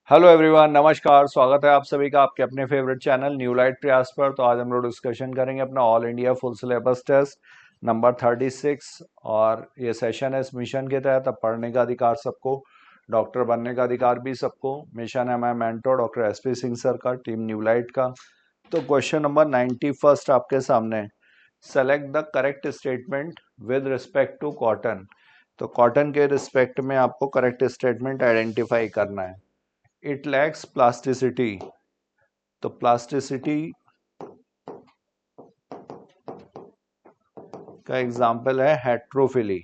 Hello everyone, नमस्कार। स्वागत है आप सभी का आपके अपने फेवरेट चैनल न्यू लाइट प्रयास पर। तो आज हम लोग डिस्कशन करेंगे अपना all India full syllabus test number 36। और ये सेशन है इस मिशन के तहत। अब पढ़ने का अधिकार सबको, डॉक्टर बनने का अधिकार भी सबको। मिशन है my mentor doctor SP Singh sir का, टीम न्यू लाइट का। तो क्वेश्चन नंबर 91 आपके सामने। Select the correct statement with respect to cotton. तो कॉटन के रिस्पेक्ट में आपको करेक्ट स्टेटमेंट आइडेंटिफाई करना है। It lacks plasticity. तो प्लास्टिसिटी का एग्जाम्पल है हेट्रोफिली।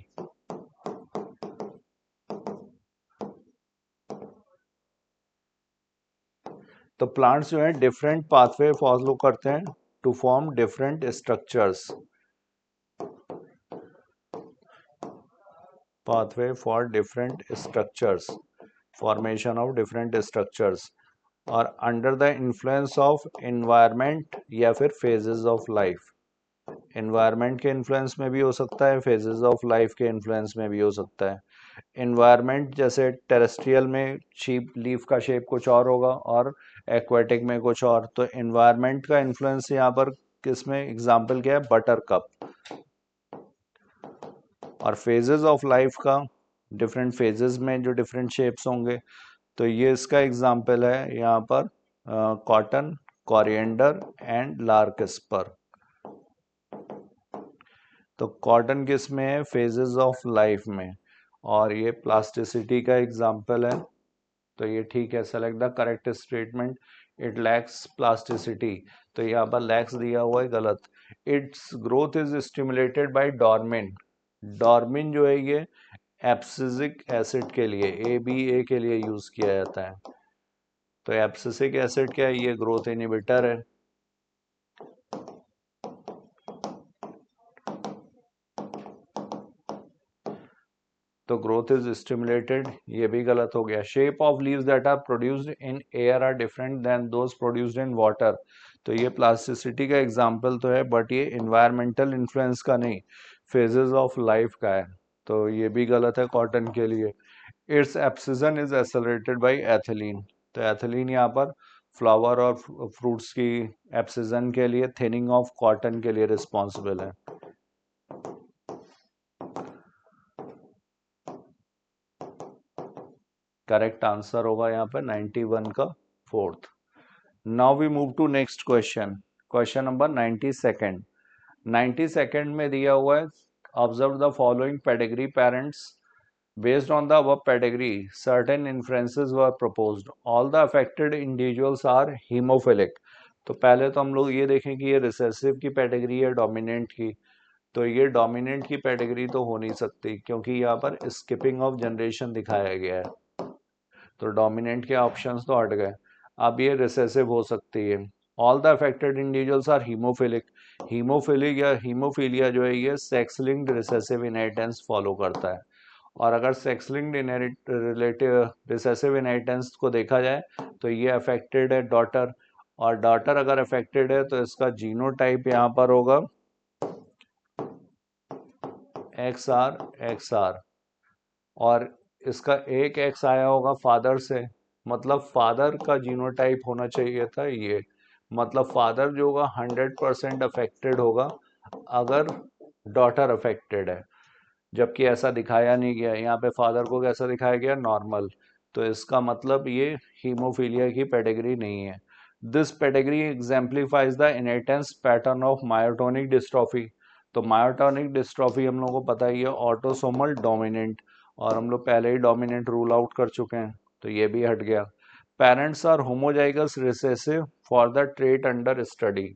तो प्लांट्स जो है डिफरेंट पाथवे फॉलो करते हैं to form different structures. Pathway for different structures, formation of different structures. और under the influence of environment या फिर फेजेस ऑफ लाइफ। एनवायरनमेंट के इन्फ्लुएंस में भी हो सकता है, फेजेस ऑफ लाइफ के इन्फ्लुएंस में भी हो सकता है। एनवायरनमेंट जैसे टेरेस्ट्रियल में शीप लीफ का शेप कुछ और होगा और एक्वेटिक में कुछ और। तो एनवायरनमेंट का इन्फ्लुएंस यहाँ पर किसमें, एग्जाम्पल क्या है, बटर कप। और फेजेस ऑफ लाइफ का, डिफरेंट फेजेस में जो डिफरेंट शेप्स होंगे, तो ये इसका एग्जाम्पल है यहाँ पर कॉटन, कोरिएंडर एंड लार्कस्पर। तो कॉटन किस में है, फेजेस ऑफ लाइफ में। और ये प्लास्टिसिटी का एग्जाम्पल है। तो ये ठीक है। Select the correct statement. It lacks plasticity. तो यहाँ पर लैक्स दिया हुआ है, गलत। Its growth is stimulated by dormin. Dormin जो है ये एब्सिसिक एसिड के लिए, ABA के लिए यूज किया जाता है। तो एब्सिसिक एसिड क्या है, ये ग्रोथ इनहिबिटर है। तो ग्रोथ इज स्टिमुलेटेड, ये भी गलत हो गया। Shape of leaves that are produced in air are different than those produced in water. तो ये प्लास्टिसिटी का एग्जांपल तो है, बट ये इन्वायरमेंटल इन्फ्लुएंस का नहीं, फेजेस ऑफ लाइफ का है। तो ये भी गलत है कॉटन के लिए। Its abscission is accelerated by ethylene. तो एथिलीन यहाँ पर फ्लावर और फ्रूट्स की एब्सिशन के लिए, थिनिंग ऑफ कॉटन के लिए रिस्पॉन्सिबल है। करेक्ट आंसर होगा यहाँ पर 91 का fourth. Now we move to next question. Question number 92। 92 में दिया हुआ है, observe the following pedigree parents. Based on the above pedigree, certain inferences were proposed. All the affected individuals are hemophilic. तो पहले तो हम लोग ये देखें कि ये रिसेसिव की पेडिग्री है डोमिनेंट की। तो ये डोमिनेंट की पेडिग्री तो हो नहीं सकती, क्योंकि यहाँ पर स्किपिंग ऑफ जनरेशन दिखाया गया है। तो डोमिनेंट के ऑप्शंस तो हट गए। अब ये रिसेसिव हो सकती है। All the affected individuals are haemophilic. Haemophilic या हीमोफीलिया जो है ये sex linked recessive inheritance follow करता है। और अगर sex linked relative recessive inheritance को देखा जाए तो ये अफेक्टेड है डॉटर। और डॉटर अगर अफेक्टेड है तो इसका जीनोटाइप यहाँ पर होगा XR। और इसका एक एक्स आया होगा फादर से, मतलब फादर का जीनोटाइप होना चाहिए था ये। मतलब फादर जो होगा 100% अफेक्टेड होगा अगर डॉटर अफेक्टेड है। जबकि ऐसा दिखाया नहीं गया, यहाँ पे फादर को कैसा दिखाया गया, नॉर्मल। तो इसका मतलब ये हीमोफीलिया की पेडिग्री नहीं है। This pedigree exemplifies the inheritance pattern of myotonic dystrophy. तो मायोटोनिक डिस्ट्रॉफी हम लोगों को पता ही है ऑटोसोमल डोमिनेंट, और हम लोग पहले ही डोमिनेंट रूल आउट कर चुके हैं, तो ये भी हट गया। Parents are homozygous recessive for the trait under study.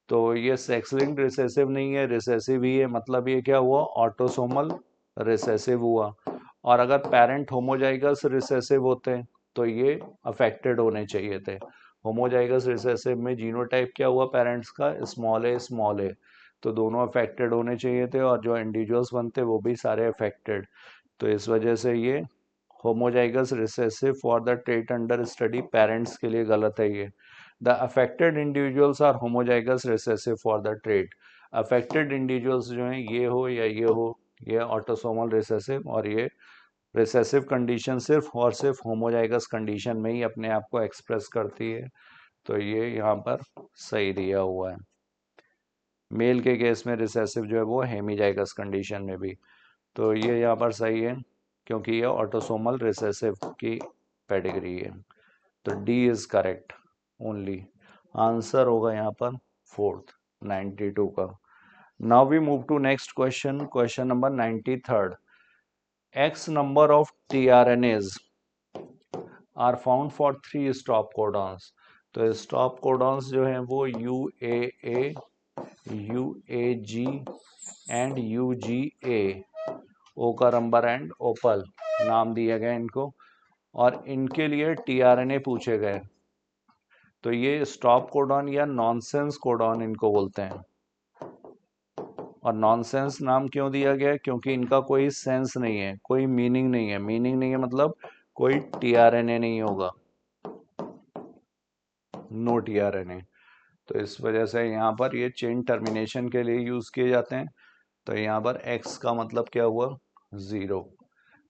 तो ये सेक्स लिंक्ड रिसेसिव नहीं है, रिसेसिव ही है। मतलब ये क्या हुआ, ऑटोसोमल रिसेसिव हुआ। और अगर पेरेंट होमोजाइगस रिसेसिव होते तो ये अफेक्टेड होने चाहिए थे। होमोजाइगस रिसेसिव में जीनोटाइप क्या हुआ पेरेंट्स का, स्मॉल ए। तो दोनों अफेक्टेड होने चाहिए थे, और जो इंडिविजुअल्स बनते वो भी सारे अफेक्टेड। तो इस वजह से ये homozygous recessive for the trait under study parents के लिए गलत है ये। The affected individuals are homozygous recessive for the trait. Affected individuals जो हैं ये हो या ये हो, ये ऑटोसोमल रिसेसिव और ये रिसेसिव कंडीशन सिर्फ और सिर्फ होमोजाइगस कंडीशन में ही अपने आप को एक्सप्रेस करती है, तो ये यहाँ पर सही दिया हुआ है। मेल के केस में रिसेसिव जो है वो हेमीजाइगस कंडीशन में भी, तो ये यहाँ पर सही है क्योंकि ये ऑटोसोमल रिसेसिव की पेडिग्री है। तो D is correct only. Answer होगा यहाँ पर फोर्थ 92 का। Now we move to next question, question number 93rd। X number of tRNAs are found for 3 stop codons। तो स्टॉप कोडॉन्स जो हैं वो UAA, UAG and UGA, ochre amber and opal नाम दिए गए इनको, और इनके लिए टीआरएनए पूछे गए। तो ये स्टॉप कोडॉन या नॉनसेंस कोडॉन इनको बोलते हैं। और नॉनसेंस नाम क्यों दिया गया है? क्योंकि इनका कोई सेंस नहीं है, कोई मीनिंग नहीं है। मीनिंग नहीं है मतलब कोई टीआरएनए नहीं होगा, नो टीआरएनए। तो इस वजह से यहाँ पर ये चेन टर्मिनेशन के लिए यूज किए जाते हैं। तो यहाँ पर एक्स का मतलब क्या हुआ? 0।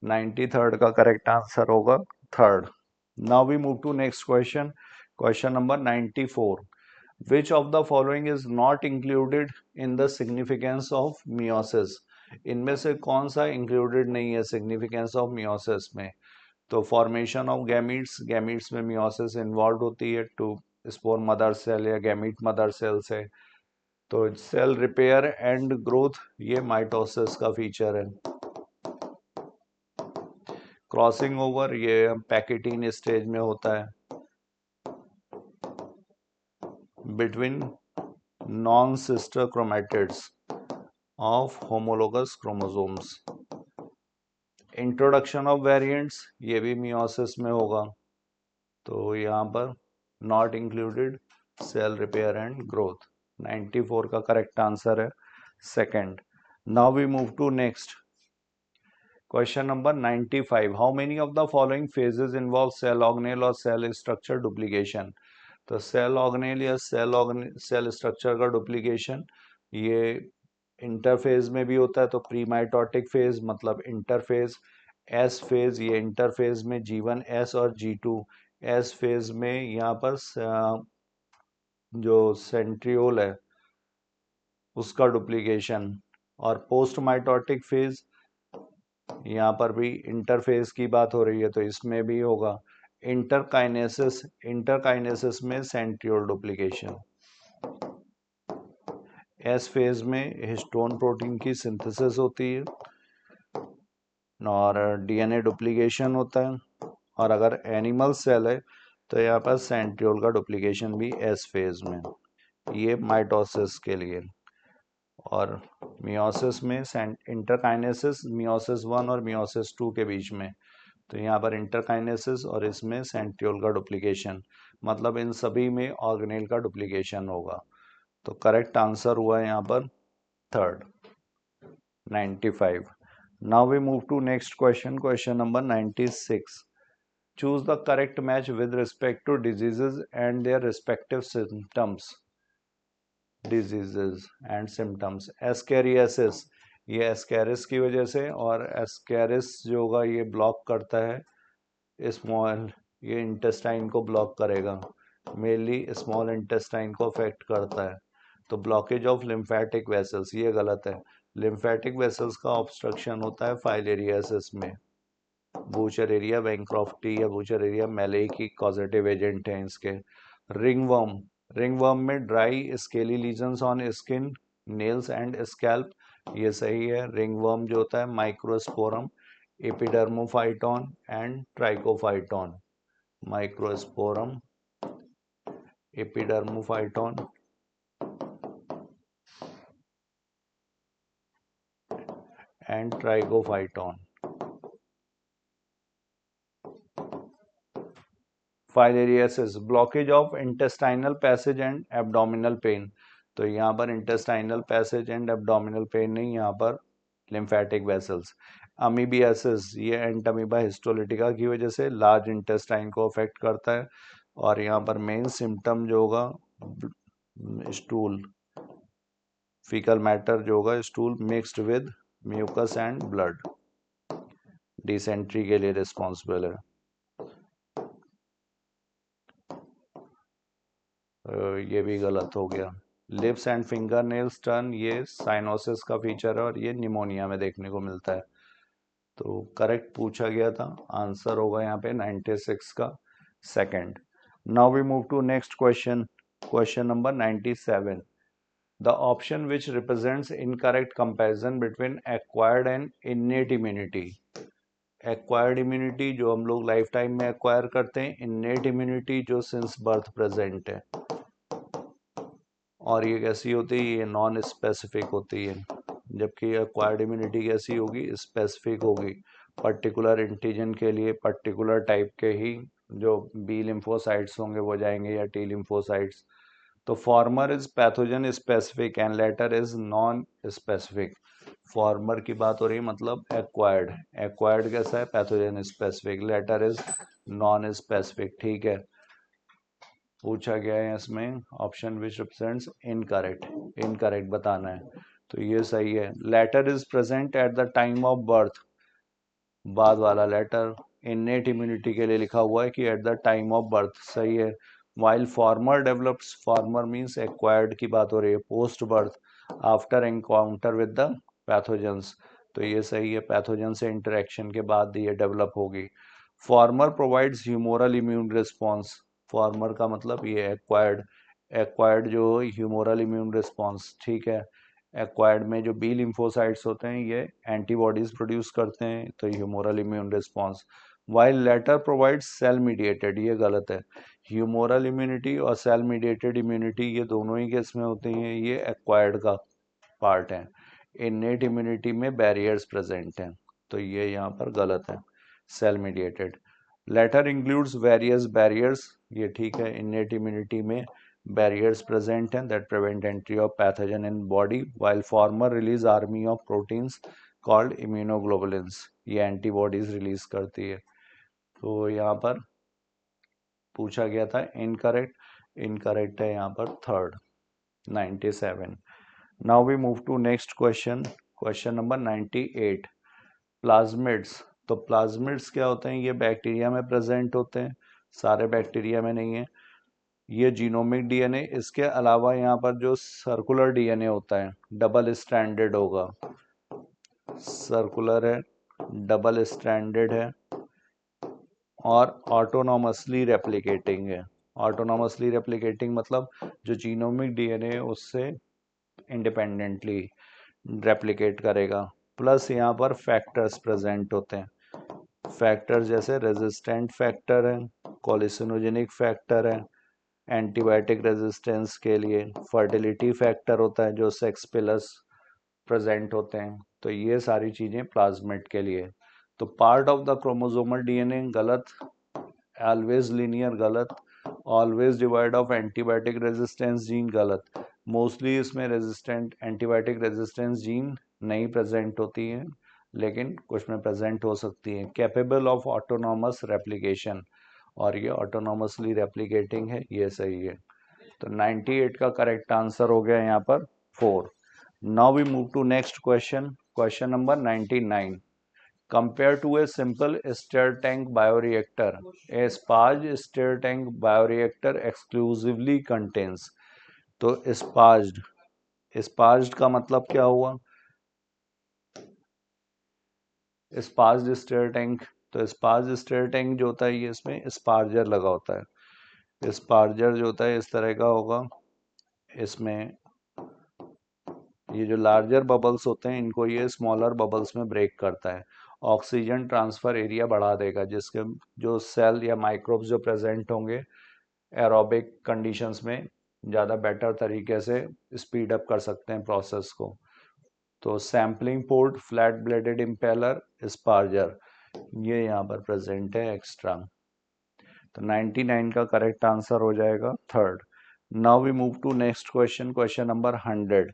93rd का करेक्ट आंसर होगा third. Now we move to next question, question number 94। Which of the following is not included in the significance of meiosis? इनमें से कौन सा इंक्लूडेड नहीं है सिग्निफिकेंस ऑफ मियोसिस में? तो फॉर्मेशन ऑफ गैमीट्स, गैमीट्स में मियोसिस इन्वॉल्व होती है टू स्पोर मदर सेल या गैमीट मदर सेल से। तो सेल रिपेयर एंड ग्रोथ ये माइटोसिस का फीचर है। क्रॉसिंग ओवर ये पैकेटीन स्टेज में होता है between non sister chromatids of homologous chromosomes. Introduction of variants ये भी मियोसिस में होगा। तो यहाँ पर not included cell repair and growth. 94 का करेक्ट आंसर है second. Now we move to next question number 95। How many of the following phases involve cell organelle और सेल स्ट्रक्चर डुप्लीकेशन? तो सेल ऑर्गेनेल या सेल स्ट्रक्चर का duplication ये interphase में भी होता है। तो प्री माइटोटिक फेज मतलब इंटरफेज, एस फेज ये इंटरफेज में G1 S और G2 S फेज में यहाँ पर जो सेंट्रियोल है उसका डुप्लीकेशन। और पोस्ट माइटोटिक फेज यहाँ पर भी इंटरफेज की बात हो रही है तो इसमें भी होगा इंटरकाइनेसिस, इंटरकाइनेसिस में सेंट्रियोल डुप्लीकेशन। एस फेज में हिस्टोन प्रोटीन की सिंथेसिस होती है और डीएनए डुप्लीकेशन होता है। और अगर एनिमल सेल है तो यहाँ पर सेंट्रियोल का डुप्लीकेशन भी एस फेज में, ये माइटोसिस के लिए। और मियोसिस में इंटरकाइनेसिस मियोसिस 1 और मियोसिस 2 के बीच में। तो यहाँ पर इंटरकाइनेसिस और इसमें सेंट्रियोल का डुप्लीकेशन, मतलब इन सभी में ऑर्गेनेल का डुप्लीकेशन होगा। तो करेक्ट आंसर हुआ है यहाँ पर third 95। Now we move to next question, question number 96. Choose the correct match with respect to diseases and their respective symptoms. Diseases and symptoms. Ascariasis, ये एस्कैरिस की वजह से, और एस्कैरिस जो होगा ये ब्लॉक करता है स्मॉल, ये इंटेस्टाइन को ब्लॉक करेगा, मेनली स्मॉल इंटेस्टाइन को अफेक्ट करता है। तो ब्लॉकेज ऑफ लिम्फेटिक वेसल्स ये गलत है। लिम्फेटिक वेसल्स का ऑब्स्ट्रक्शन होता है फाइलेरियासिस में। बूचरेरिया बैंक्रॉफ्टी या बूचरेरिया मैलेई की कॉजेटिव एजेंट हैं इसके। रिंगवर्म, रिंगवर्म में dry scaly lesions on skin, nails and scalp, ये सही है। रिंगवर्म जो होता है microsporum, Epidermophyton and Trichophyton. Microsporum, Epidermophyton and Trichophyton. Filariasis, blockage of intestinal passage and abdominal pain. तो यहाँ पर intestinal passage and abdominal pain नहीं, यहाँ पर लिम्फेटिक वेसल्स। अमीबियासिस, ये एंटमीबा हिस्टोलिटिका की वजह से लार्ज इंटेस्टाइन को अफेक्ट करता है। और यहाँ पर मेन सिम्टम जो होगा स्टूल, फीकल मैटर जो होगा stool mixed with mucus and blood. Dysentery के लिए रिस्पॉन्सिबल है। ये भी गलत हो गया। Lips and finger nails turn, ये साइनोसिस का फीचर है और ये निमोनिया में देखने को मिलता है। तो करेक्ट पूछा गया था, आंसर होगा यहाँ पे 96 का second. Now we move to next question, question number 97। The option which represents incorrect comparison between acquired and innate immunity। Acquired immunity जो हम लोग लाइफ टाइम में एक्वायर करते हैं, इन्नेट इम्यूनिटी जो सिंस बर्थ प्रेजेंट है। और ये कैसी होती है, ये नॉन स्पेसिफिक होती है, जबकि एक्वायर्ड इम्यूनिटी कैसी होगी, स्पेसिफिक होगी। पर्टिकुलर एंटीजन के लिए पर्टिकुलर टाइप के ही जो बी लिम्फोसाइट्स होंगे वो जाएंगे या टी लिम्फोसाइट्स। तो farmer is pathogen specific and later is non specific. Farmer की बात हो रही है मतलब एक्वायर्ड, एक्वायर्ड कैसा है, pathogen specific, latter is non specific. ठीक है, पूछा गया है इसमें option which represents incorrect, incorrect बताना है। तो ये सही है, latter is present at the time of birth, बाद वाला लेटर इन्नेट इम्यूनिटी के लिए लिखा हुआ है कि eight the time of birth, सही है। While farmer develops, farmer means acquired की बात हो रही है, post birth after encounter with the pathogens, तो ये सही है, पैथोजन से इंटरेक्शन के बाद ये डेवलप होगी। Farmer provides humoral immune response, farmer का मतलब ये एक्वायर्ड, एक्वायर्ड जो ह्यूमोरल इम्यून रिस्पॉन्स, ठीक है। एक्वायर्ड में जो बी लिम्फोसाइट्स होते हैं ये एंटीबॉडीज प्रोड्यूस करते हैं, तो humoral immune response. While latter provides cell mediated, ये गलत है। ह्यूमोरल इम्यूनिटी और सेल मीडिएटेड इम्यूनिटी ये दोनों ही केस में होती हैं, ये एक्वायर्ड का पार्ट है। इन्नेट इम्यूनिटी में बैरियर्स प्रेजेंट हैं, तो ये यहाँ पर गलत है, cell mediated. Latter includes various barriers, ये ठीक है, इन्नेट इम्यूनिटी में barriers present हैं that prevent entry of pathogen in body, while former release army of proteins called immunoglobulins, ये एंटीबॉडीज रिलीज करती है। तो यहाँ पर पूछा गया था इनकरेक्ट, इनकरेक्ट है यहाँ पर third, 97। Now we move to next question, question number 98। Plasmids, तो प्लाज्मिड्स क्या होते हैं, ये बैक्टीरिया में प्रेजेंट होते हैं, सारे बैक्टीरिया में नहीं है। ये जीनोमिक डीएनए, इसके अलावा यहाँ पर जो सर्कुलर डीएनए होता है डबल स्ट्रैंडेड होगा, सर्कुलर है, डबल स्ट्रैंडेड है और ऑटोनॉमसली रेप्लिकेटिंग है। ऑटोनॉमसली रेप्लिकेटिंग मतलब जो जीनोमिक डीएनए है उससे इंडिपेंडेंटली रेप्लिकेट करेगा। प्लस यहाँ पर फैक्टर्स प्रेजेंट होते हैं, फैक्टर जैसे रेजिस्टेंट फैक्टर है, कोलिसिनोजेनिक फैक्टर है, एंटीबायोटिक रेजिस्टेंस के लिए फर्टिलिटी फैक्टर होता है जो सेक्स प्लस प्रेजेंट होते हैं, तो ये सारी चीज़ें प्लाज्मिड के लिए। तो part of the chromosomal DNA गलत, ऑलवेज लीनियर गलत, always divide of antibiotic resistance gene गलत। मोस्टली इसमें रेजिस्टेंट एंटीबायोटिक रेजिस्टेंस जीन नहीं प्रेजेंट होती है, लेकिन कुछ में प्रेजेंट हो सकती है। कैपेबल ऑफ ऑटोनॉमस रेप्लिकेशन, और ये ऑटोनॉमसली रेप्लिकेटिंग है, ये सही है। तो 98 का करेक्ट आंसर हो गया यहाँ पर 4। Now we move to next question, question number 99। Compared to a simple stir tank bioreactor, a sparge stir tank bioreactor exclusively contains, तो स्पार्ज्ड, स्पार्ज्ड का मतलब क्या हुआ, स्पार्ज्ड स्टर टैंक, तो स्पार्ज स्टर टैंक जो होता है ये इसमें स्पार्जर लगा होता है, स्पार्जर जो होता है इस तरह का होगा, इसमें ये जो लार्जर बबल्स होते हैं इनको ये स्मॉलर बबल्स में ब्रेक करता है, ऑक्सीजन ट्रांसफर एरिया बढ़ा देगा, जिसके जो सेल या माइक्रोब्स जो प्रेजेंट होंगे एरोबिक कंडीशंस में ज़्यादा बेटर तरीके से स्पीड अप कर सकते हैं प्रोसेस को। तो sampling port, flat blooded impeller, sparger, ये यहाँ पर प्रेजेंट है एक्स्ट्रा। तो 99 का करेक्ट आंसर हो जाएगा third. Now we move to next question, question number 100।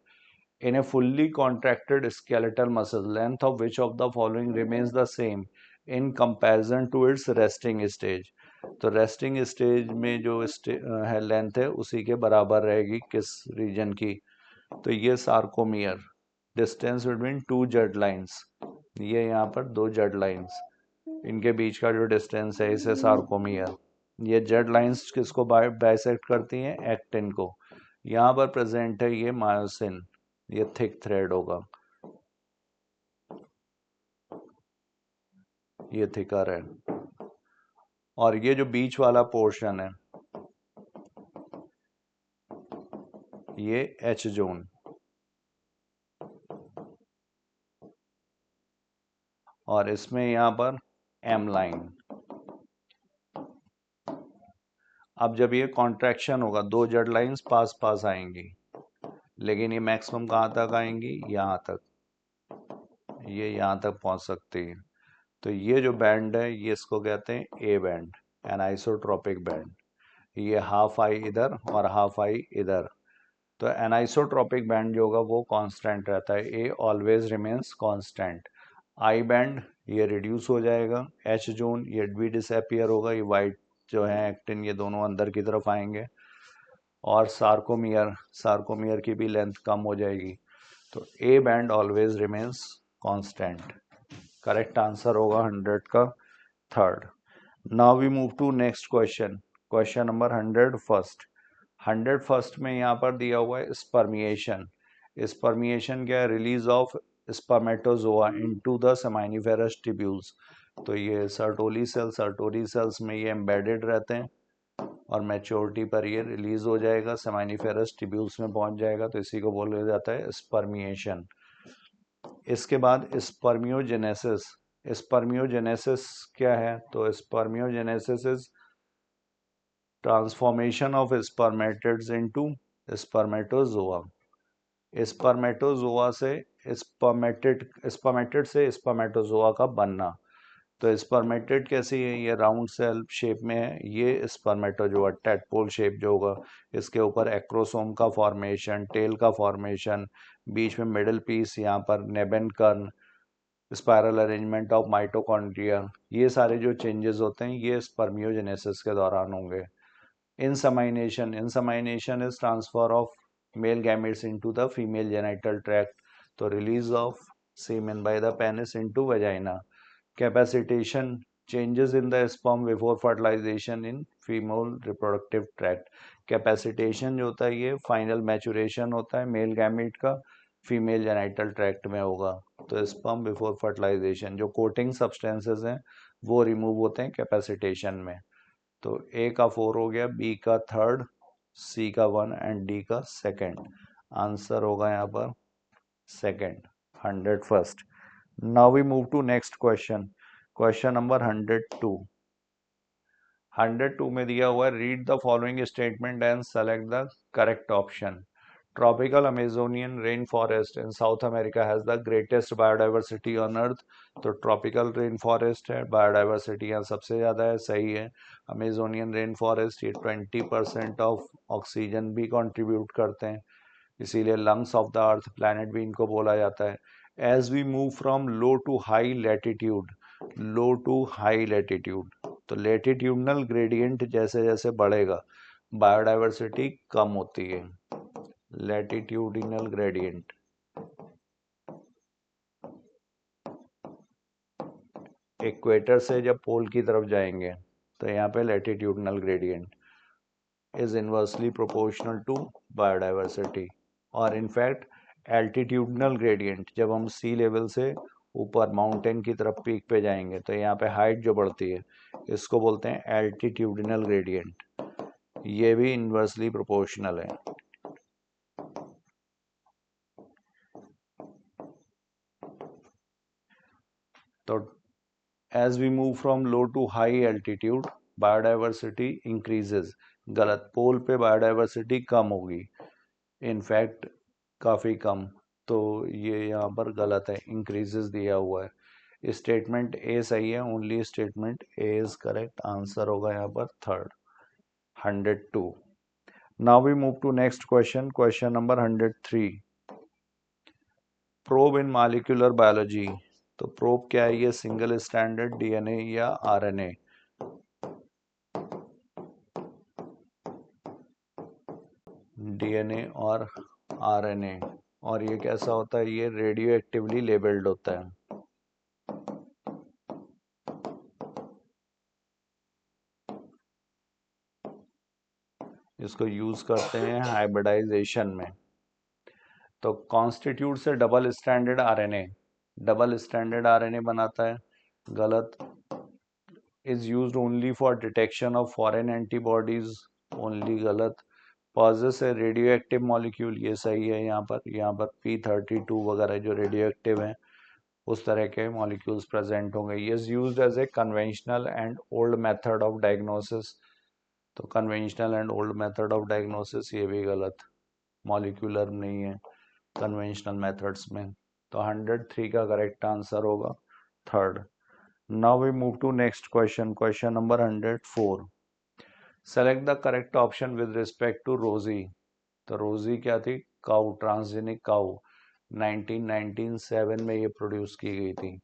In a fully contracted skeletal muscle, length of which of the following remains the same in comparison to its resting stage? तो resting stage में जो है length है उसी के बराबर रहेगी किस रीजन की, तो ये sarcomere, distance between two Z lines, ये यहाँ पर दो जेड लाइंस, इनके बीच का जो डिस्टेंस है इसे सार्कोमियर। ये जेड लाइंस किसको बाइसेक्ट करती हैं? एक्टिन को। यहाँ पर प्रेजेंट है ये मायोसिन, ये थिक थ्रेड होगा, ये थिकर है। और ये जो बीच वाला पोर्शन है ये एच जोन, और इसमें यहाँ पर एम लाइन। अब जब ये कॉन्ट्रैक्शन होगा, दो जेड लाइंस पास पास आएंगी, लेकिन ये मैक्सिमम कहाँ तक आएंगी? यहाँ तक, ये यहाँ तक पहुँच सकती है। तो ये जो बैंड है ये इसको कहते हैं ए बैंड, एनाइसोट्रॉपिक बैंड। ये हाफ आई इधर और हाफ आई इधर। तो एनाइसोट्रॉपिक बैंड जो होगा वो कांस्टेंट रहता है, A always remains constant. I band ये रिड्यूस हो जाएगा, एच जोन ये भी डिसअपियर होगा, ये वाइट जो है एक्टिन ये दोनों अंदर की तरफ आएंगे। और सार्कोमियर, सार्कोमियर की भी लेंथ कम हो जाएगी। तो A band always remains constant. Correct answer होगा 100 का third. Now we move to next question, question number 101st। 101st में यहाँ पर दिया हुआ है स्पर्मिएशन। स्पर्मिएशन क्या है? Release of spermatozoa into the seminiferous tubules. तो ये सर्टोली सेल्स में ये एम्बेडेड रहते हैं और मैच्योरिटी पर ये रिलीज हो जाएगा, सेमाइनिफेरस ट्यूब्यूल्स में पहुंच जाएगा, तो इसी को बोला जाता है स्पर्मिएशन। इसके बाद स्पर्मियोजेनेसिस। स्पर्मियोजेनेसिस क्या है? तो spermiogenesis is transformation of spermatids into spermatozoa. Spermatozoa से स्पर्मेटिड से स्पर्मेटोजोआ का बनना। तो स्पर्मेटिड कैसी है? ये राउंड सेल शेप में है, ये स्पर्मेटोजोआ टेडपोल शेप जो होगा, इसके ऊपर एक्रोसोम का फॉर्मेशन, टेल का फॉर्मेशन, बीच में मिडिल पीस, यहाँ पर नेबेन कर्न, स्पायरल अरेंजमेंट ऑफ माइटोकॉन्ड्रिया, ये सारे जो चेंजेस होते हैं ये स्पर्मियोजेनेसिस के दौरान होंगे। Insemination is transfer of male gametes into the female genital tract. तो release of semen by the penis into vagina. Capacitation, changes in the sperm before fertilization in female reproductive tract. Capacitation जो होता है ये final maturation होता है male gamete का, female genital tract में होगा। तो स्पर्म बिफोर फर्टिलाइजेशन, जो कोटिंग सब्सटेंसेस हैं वो रिमूव होते हैं कैपेसिटेशन में। तो ए का 4 हो गया, बी का थर्ड, सी का 1 एंड डी का सेकंड। आंसर होगा यहाँ पर second, 101st। Now we move to next question, question number 102। 102 में दिया हुआ है, read the following statement and select the correct option. Tropical Amazonian rain forest in South America has the greatest biodiversity on earth. तो tropical rain forest है, biodiversity यहाँ सबसे ज़्यादा है, सही है। अमेजोनियन रेन फॉरेस्ट ये 20% ऑफ ऑक्सीजन भी कंट्रीब्यूट करते हैं, इसीलिए lungs of the earth planet भी इनको बोला जाता है। As we move from low to high latitude, low to high latitude, तो लैटिट्यूडनल ग्रेडियंट जैसे जैसे बढ़ेगा बायोडाइवर्सिटी कम होती है। लैटिट्यूडिनल ग्रेडियंट, इक्वेटर से जब पोल की तरफ जाएंगे तो यहाँ पे latitudinal gradient is inversely proportional to biodiversity. और इनफैक्ट एल्टीट्यूडनल ग्रेडियंट, जब हम सी लेवल से ऊपर माउंटेन की तरफ पीक पे जाएंगे तो यहाँ पे हाइट जो बढ़ती है इसको बोलते हैं एल्टीट्यूडनल ग्रेडियंट, ये भी इनवर्सली प्रोपोर्शनल है। तो as we move from low to high altitude biodiversity increases, गलत, पोल पे बायोडाइवर्सिटी कम होगी, इनफैक्ट काफ़ी कम। तो ये यहाँ पर गलत है, इंक्रीजेस दिया हुआ है। स्टेटमेंट ए सही है, only statement A is correct. Answer होगा यहाँ पर third, 102। Now we move to next question, question number 103। Probe in molecular biology. तो प्रोब क्या है? ये सिंगल स्टैंडर्ड डीएनए या आरएनए। डीएनए और आरएनए, और ये कैसा होता है? ये रेडियो एक्टिवली लेबल्ड होता है। इसको यूज करते हैं हाइब्रिडाइजेशन में। तो कॉन्स्टिट्यूट से double standard RNA, double standard RNA बनाता है, गलत। Is used only for detection of foreign antibodies, only, गलत। पॉजेस ए रेडियो एक्टिव मॉलिक्यूल, ये सही है। यहाँ पर P32 वगैरह जो रेडियो एक्टिव हैं उस तरह के मॉलिक्यूल्स प्रेजेंट होंगे। ये is used as a conventional and old method of diagnosis, तो conventional and old method of diagnosis ये भी गलत, मॉलिक्यूलर नहीं है कन्वेंशनल मेथड्स में। तो 103 का करेक्ट आंसर होगा third. Now we move to next question, question number 104। Select the correct option with respect to Rosie. तो रोजी क्या थी? काउ, ट्रांसजेनिक काउ, 1997 में ये प्रोड्यूस की गई थी।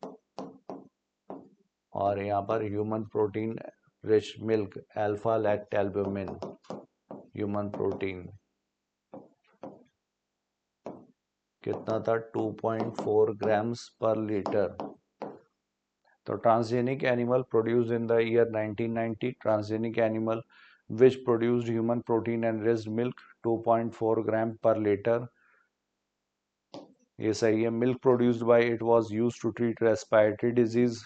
और यहाँ पर human protein rich milk, alpha lactalbumin, human protein कितना था? 2.4 ग्राम्स पर लीटर। तो transgenic animal produced in the year 1990, transgenic animal which produced human protein and raised milk 2.4 gram per liter, ये सही है। Milk produced by it was used to treat respiratory disease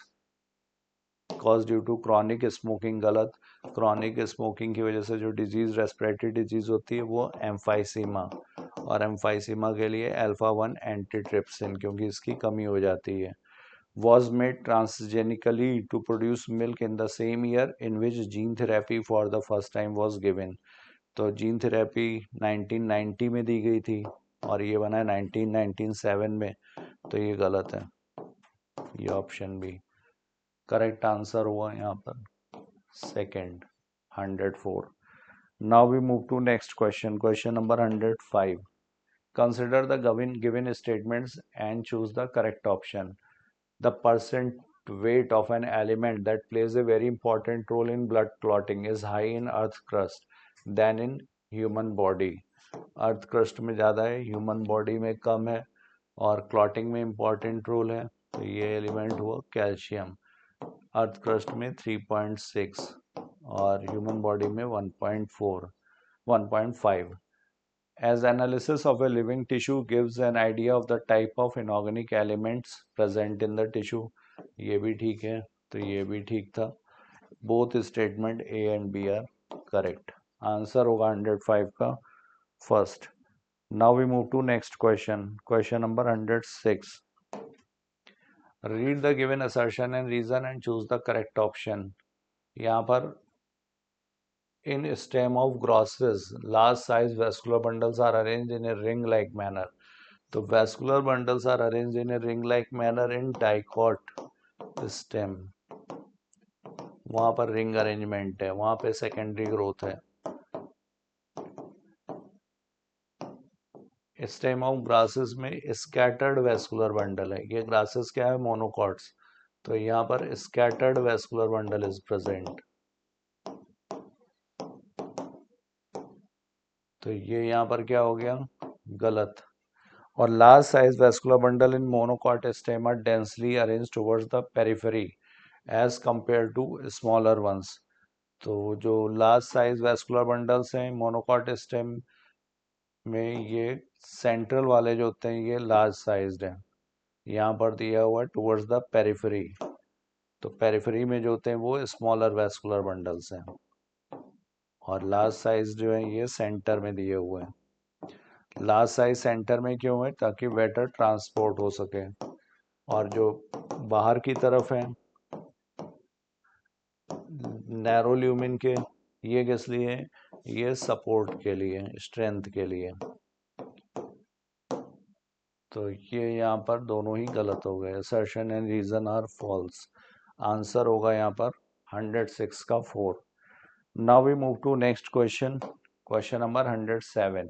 cause due to chronic smoking, गलत। Chronic smoking की वजह से जो disease respiratory disease होती है वो एम्फाइसीमा, और एम्फाइसीमा के लिए अल्फा 1 एंटीट्रिप्सिन, क्योंकि इसकी कमी हो जाती है। was made transgenically to produce milk in the same year in which gene therapy for the first time was given, तो जीन थेरेपी 1990 में दी गई थी और ये बना 1997 में, तो ये गलत है, ये ऑप्शन बी करेक्ट आंसर हुआ यहाँ पर second, 104। Now we move to next question, question number 105। Consider the given statements and choose the correct option. The percent weight of an element that plays a very important role in blood clotting is high in earth crust than in human body, earth crust में ज़्यादा है, human body में कम है, और clotting में important role है, तो ये एलिमेंट हुआ कैल्शियम। अर्थ क्रस्ट में 3.6 और ह्यूमन बॉडी में 1.4 1.5। As analysis of a living tissue gives an idea of the type of inorganic elements present in the tissue, ये भी ठीक है, तो ये भी ठीक था। Both statement A and B are correct. Answer होगा 105 का first. Now we move to next question, question number 106. Read the given assertion and reason and choose the correct option. यहाँ पर in stem of grosses, large size vascular bundles are arranged in a ring-like manner. तो vascular bundles are arranged in a ring-like manner in dicot stem. वहाँ पर ring arrangement है, वहाँ पे secondary growth है। stem of grasses में scattered vascular bundle है। ये grasses क्या है? monocots। तो यहाँ पर scattered vascular bundle is present। तो ये यहाँ पर क्या हो गया? गलत। और large size vascular bundle in monocot stem are densely arrange towards the periphery as compare to smaller ones. तो जो लार्ज साइज वैस्कुलर बंडल्स हैं मोनोकॉट स्टेम में, ये सेंट्रल वाले जो होते हैं ये लार्ज साइज्ड हैं। यहाँ पर दिया हुआ है टुवर्ड्स द पेरिफेरी, तो पेरिफेरी में जो होते हैं वो स्मॉलर वैस्कुलर बंडल्स हैं, और लार्ज साइज जो है ये सेंटर में दिए हुए हैं। लार्ज साइज सेंटर में क्यों है? ताकि बेटर ट्रांसपोर्ट हो सके। और जो बाहर की तरफ है नैरो ल्यूमिन के, ये किस लिए है? ये सपोर्ट के लिए, स्ट्रेंथ के लिए। तो ये यहाँ पर दोनों ही गलत हो गए, assertion and reason are false. Answer होगा यहाँ पर 106 का 4। Now we move to next question, question number 107।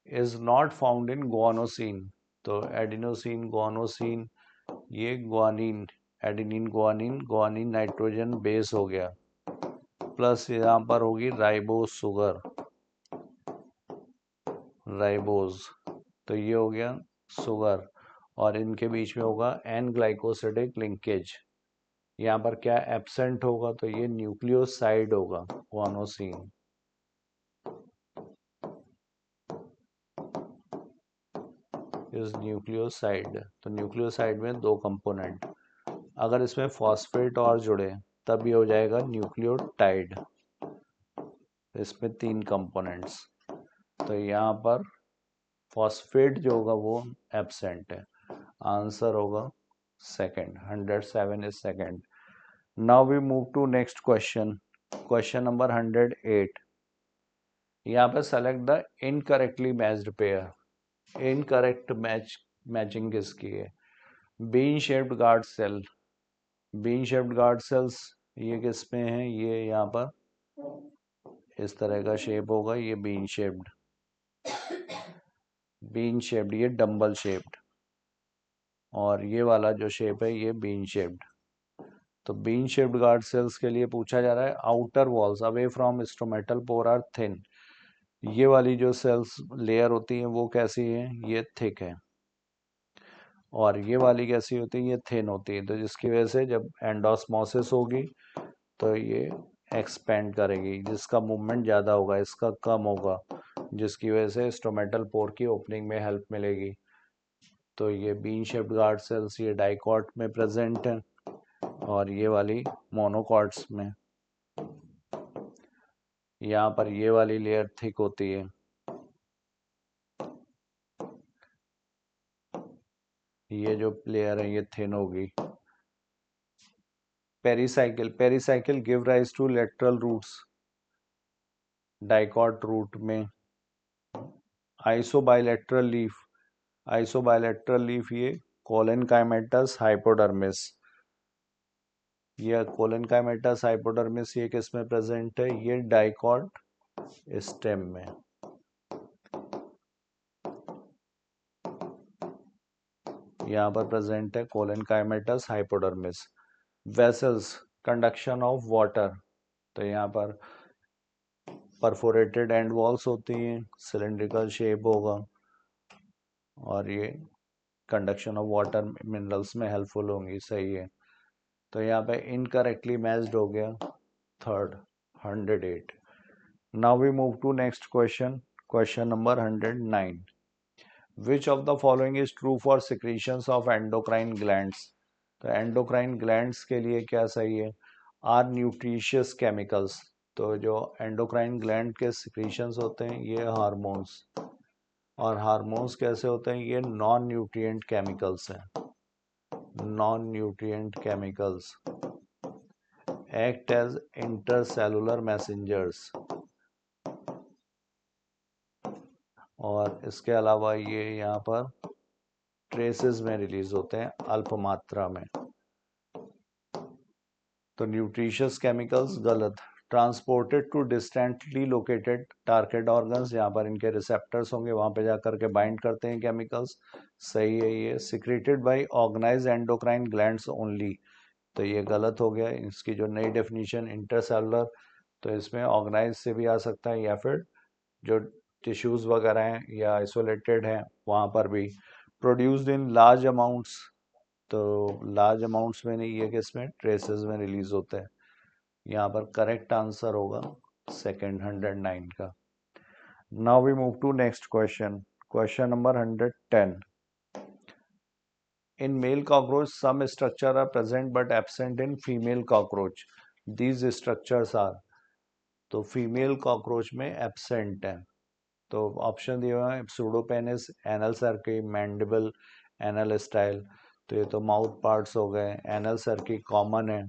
Is not found in guanosine. तो एडिनोसिन, गुआनोसिन, ये guanine, adenine guanine, guanine nitrogen base हो गया, प्लस यहाँ पर होगी राइबोज शुगर, राइबोज, तो ये हो गया शुगर, और इनके बीच में होगा एन ग्लाइकोसिडिक लिंकेज। यहाँ पर क्या एब्सेंट होगा? तो ये न्यूक्लियोसाइड होगा, गुआनोसिन। Is nucleoside. तो न्यूक्लियोसाइड में दो कंपोनेंट, अगर इसमें फॉस्फेट और जुड़े तब ये हो जाएगा न्यूक्लियोटाइड। इसमें तीन कंपोनेंट्स, तो यहाँ पर फॉस्फेट जो होगा वो एब्सेंट है। आंसर होगा second, 107 is second. Now we move to next question, question number 108। यहाँ पे select the incorrectly matched pair. Incorrect matching किसकी है? Bean shaped guard cell. Bean shaped guard cells ये किस में है? ये यहाँ पर इस तरह का शेप होगा, ये बीन शेप्ड। बीन शेप्ड, ये डंबल शेप्ड, और ये वाला जो शेप है ये बीन शेप्ड। तो बीन शेप्ड गार्ड सेल्स के लिए पूछा जा रहा है outer walls away from stomatal pore are thin. ये वाली जो सेल्स लेयर होती है वो कैसी है? ये थिक है। और ये वाली कैसी होती है? ये थिन होती है। तो जिसकी वजह से जब एंडोस्मोसिस होगी तो ये एक्सपेंड करेगी, जिसका मूवमेंट ज़्यादा होगा, इसका कम होगा, जिसकी वजह से स्टोमेटल पोर की ओपनिंग में हेल्प मिलेगी। तो ये बीन शेप्ड गार्ड सेल्स ये डाइकॉट में प्रेजेंट है और ये वाली मोनोकॉट्स में। यहाँ पर ये वाली लेयर थिक होती है, ये जो लेयर है ये थिन होगी। Pericycle, pericycle give rise to lateral roots dicot root में। आइसोबाइलेटरल लीफ, आइसोबाइलेटरल लीफ ये कोलेनकाइमेटस हाइपोडर्मिस। ये कोलेनकाइमेटस हाइपोडर्मिस ये किस में प्रेजेंट है? ये डाइकॉट स्टेम में। यहाँ पर प्रेजेंट है collenchymatous hypodermis. Vessels, conduction of water, तो यहाँ पर परफोरेटेड एंड वॉल्स होती हैं, सिलेंड्रिकल शेप होगा और ये कंडक्शन ऑफ वाटर मिनरल्स में हेल्पफुल होंगी। सही है। तो यहाँ पे इनकरेक्टली मैच्ड हो गया third, 108। Now we move to next question, question number 109। Which of the following is true for secretions of endocrine glands. तो एंडोक्राइन ग्लैंड्स के लिए क्या सही है? Are nutritious chemicals. तो जो एंडोक्राइन ग्लैंड के सिक्रीशंस होते हैं ये हार्मोन्स, और हार्मोन्स कैसे होते हैं? ये नॉन न्यूट्रिएंट केमिकल्स हैं। Non nutrient chemicals act as intercellular messengers, और इसके अलावा ये यहाँ पर ट्रेसेस में रिलीज होते हैं अल्प मात्रा में। तो न्यूट्रिशियस केमिकल्स गलत। Transported to distantly located target organs, यहाँ पर इनके रिसेप्टर्स होंगे, वहां पे जाकर के बाइंड करते हैं केमिकल्स। सही है ये। Secreted by organised endocrine glands only, तो ये गलत हो गया। इसकी जो नई डेफिनेशन इंटरसेलुलर, तो इसमें ऑर्गेनाइज से भी आ सकता है या फिर जो टिश्यूज वगैरह हैं या आइसोलेटेड हैं वहाँ पर भी। प्रोड्यूस्ड इन लार्ज अमाउंट्स, तो लार्ज अमाउंट्स में नहीं, ये किसमें? ट्रेसेस में रिलीज होते हैं। यहाँ पर करेक्ट आंसर होगा सेकंड, 109 का। Now we move to next question, question number 110। In male cockroach some structure are present but absent in female cockroach, these structures are. तो फीमेल कॉकरोच में एब्सेंट है। तो ऑप्शन दिए हुए हैं pseudopenis, anal cerci, mandible, anal style. तो ये तो माउथ पार्ट्स हो गए। एनल सर्की कॉमन है।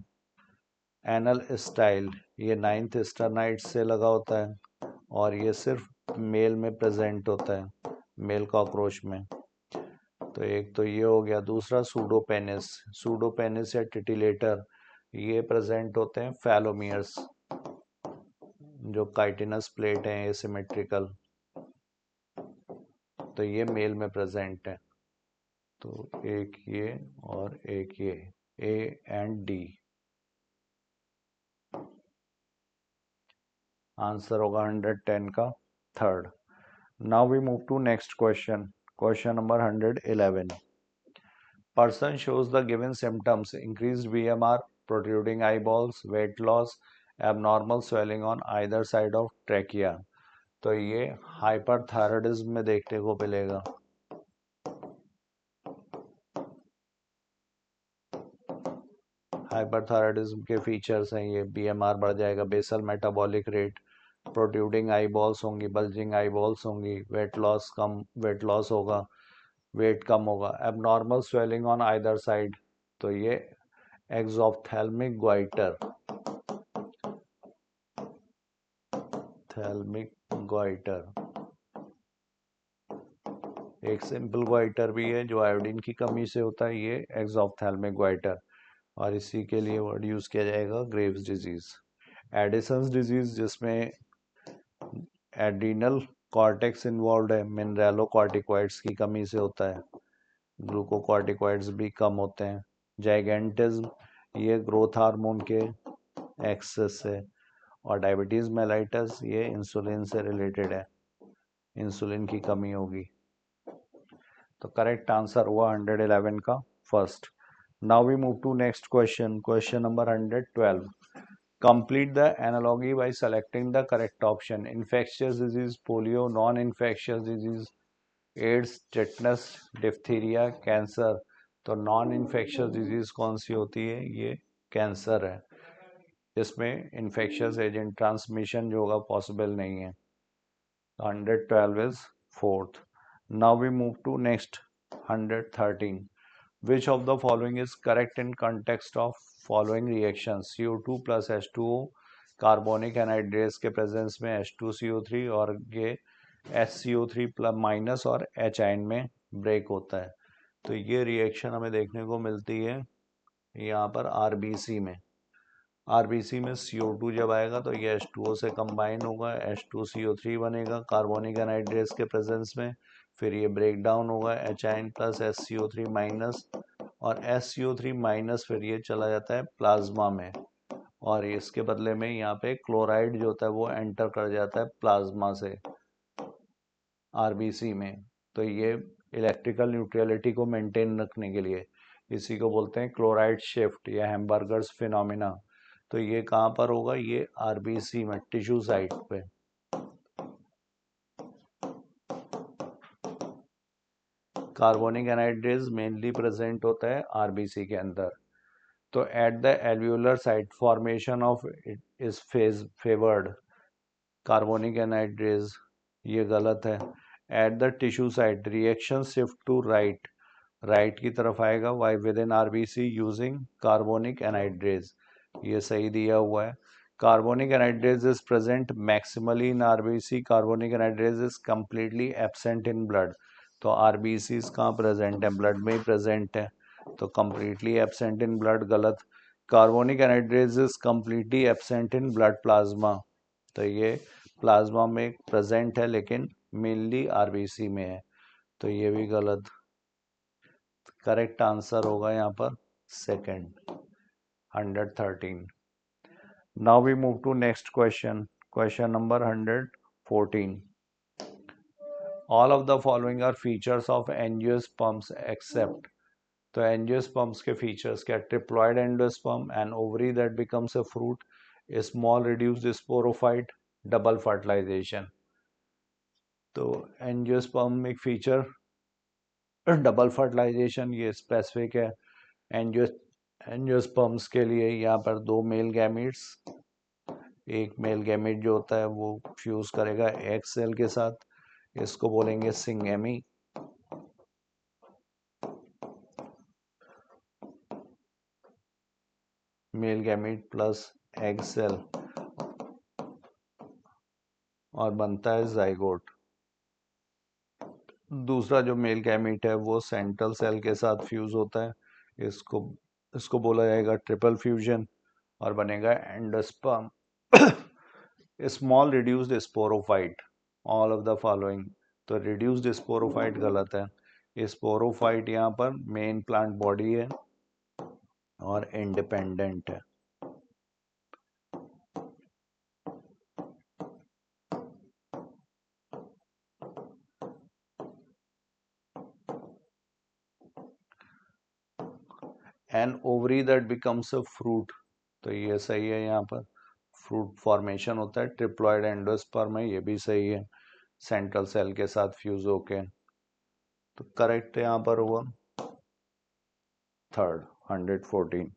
एनल स्टाइल ये 9th स्टर्नाइट से लगा होता है और ये सिर्फ मेल में प्रेजेंट होता है, मेल कॉकरोच में। तो एक तो ये हो गया। दूसरा सूडोपेनिस, सूडोपेनिस या टिटिलेटर ये प्रेजेंट होते हैं फैलोमियर्स, जो काइटिनस प्लेट है एसिमेट्रिकल, तो ये मेल में प्रेजेंट है। तो एक ये और एक ये, ए एंड डी। आंसर होगा 110 का third. Now we move to next question, question number 111। Person shows the given symptoms: increased BMR, protruding eyeballs, weight loss, abnormal swelling on either side of trachea। तो ये हाइपरथायराइडिज्म में देखने को मिलेगा। Hyperthyroidism के features हैं ये, बीएमआर बढ़ जाएगा, basal metabolic rate, protruding eye balls होंगी, बल्जिंग आई बॉल्स होंगी, वेट लॉस होगा, वेट कम होगा, abnormal swelling on either side, तो ये एक्सोप्थेल्मिक ग्वाइटर, थैल्मिक ग्वाइटर, एक सिंपल ग्वाइटर भी है जो आयोडीन की कमी से होता है, ये एक्सोप्थेल्मिक ग्वाइटर, और इसी के लिए वर्ड यूज किया जाएगा ग्रेव्स डिजीज। एडिसन्स डिजीज जिसमें एड्रीनल कॉर्टेक्स इन्वॉल्व है, मिनरलोकॉर्टिकॉइड्स की कमी से होता है, ग्लूकोकॉर्टिकॉइड्स भी कम होते हैं। जाइगेंटिज्म, ये ग्रोथ हार्मोन के एक्सेस से, और डायबिटीज मेलाइटस ये इंसुलिन से रिलेटेड है, इंसुलिन की कमी होगी। तो करेक्ट आंसर हुआ 111 का first. Now we move to next question, question number 112। Complete the analogy by selecting the correct option. Infectious disease, polio, non-infectious disease, AIDS, tetanus, diphtheria, cancer. तो non infectious disease कौन सी होती है? ये cancer है, इसमें इन्फेक्शियस एजेंट ट्रांसमिशन जो होगा पॉसिबल नहीं है। 112 is fourth. Now we move to next 113. Which of the following is correct in context of following reactions? CO2 plus H2O, carbonic anhydrase के प्रेजेंस में H2CO3, और ये HCO3 प्लस माइनस और H ion में break होता है। तो ये रिएक्शन हमें देखने को मिलती है यहाँ पर आरबीसी में। आरबीसी में CO2 जब आएगा तो ये H2O से कंबाइन होगा, H2CO3 बनेगा कार्बोनिक एनहाइड्रेस के प्रेजेंस में, फिर ये ब्रेक डाउन होगा H ion plus HCO3 minus, और HCO3 माइनस फिर ये चला जाता है प्लाज्मा में, और इसके बदले में यहाँ पे क्लोराइड जो होता है वो एंटर कर जाता है प्लाज्मा से आरबीसी में। तो ये इलेक्ट्रिकल न्यूट्रलिटी को मेंटेन रखने के लिए, इसी को बोलते हैं क्लोराइड शिफ्ट या हैम्बर्गर्स फिनोमिना। तो ये कहाँ पर होगा? ये आरबीसी में, टिश्यू साइट पे। कार्बोनिक एनहाइड्रेज मेनली प्रेजेंट होता है आरबीसी के अंदर। तो at the alveolar site formation of it is favoured, carbonic anhydrase, ये गलत है। At the tissue site reaction shift to right, right की तरफ आएगा why within RBC using carbonic anhydrase, ये सही दिया हुआ है। Carbonic anhydrase is present maximally in RBC, carbonic anhydrase is completely absent in blood. तो आरबीसी कहाँ प्रेजेंट है? ब्लड में ही प्रेजेंट है, तो कम्प्लीटली एब्सेंट इन ब्लड गलत। Carbonic anhydrase is completely absent in blood plasma, तो ये प्लाज्मा में प्रेजेंट है लेकिन मेनली आरबीसी में है, तो ये भी गलत। करेक्ट आंसर होगा यहाँ पर second, 113। Now we move to next question, question number 114। All of the following are features of angiosperms except. तो एंजियोस्पर्म्स के फीचर्स क्या? Triploid endosperm, an ovary that becomes a fruit, small reduced sporophyte, double fertilisation. तो angiospermic feature double fertilisation ये specific है angiosperms के लिए। यहाँ पर दो मेल गैमीट्स, एक मेल गैमीट जो होता है वो फ्यूज करेगा एग सेल के साथ, इसको बोलेंगे syngamy. Male gamete plus egg cell और बनता है जाइगोट। दूसरा जो मेल गैमीट है वो सेंट्रल सेल के साथ फ्यूज होता है, इसको इसको बोला जाएगा ट्रिपल फ्यूजन, और बनेगा endosperm. Small reduced sporophyte, all of the following. तो रिड्यूस्ड स्पोरोफाइट गलत है, स्पोरोफाइट यहाँ पर मेन प्लांट बॉडी है और इंडिपेंडेंट है। An ovary that becomes a fruit, तो ये सही है, यहाँ पर फ्रूट फॉर्मेशन होता है, ट्रिप्लॉइड एंडोस्पर्म है, ये भी सही है, सेंट्रल सेल के साथ फ्यूज होके। तो करेक्ट यहाँ पर हुआ third, 114।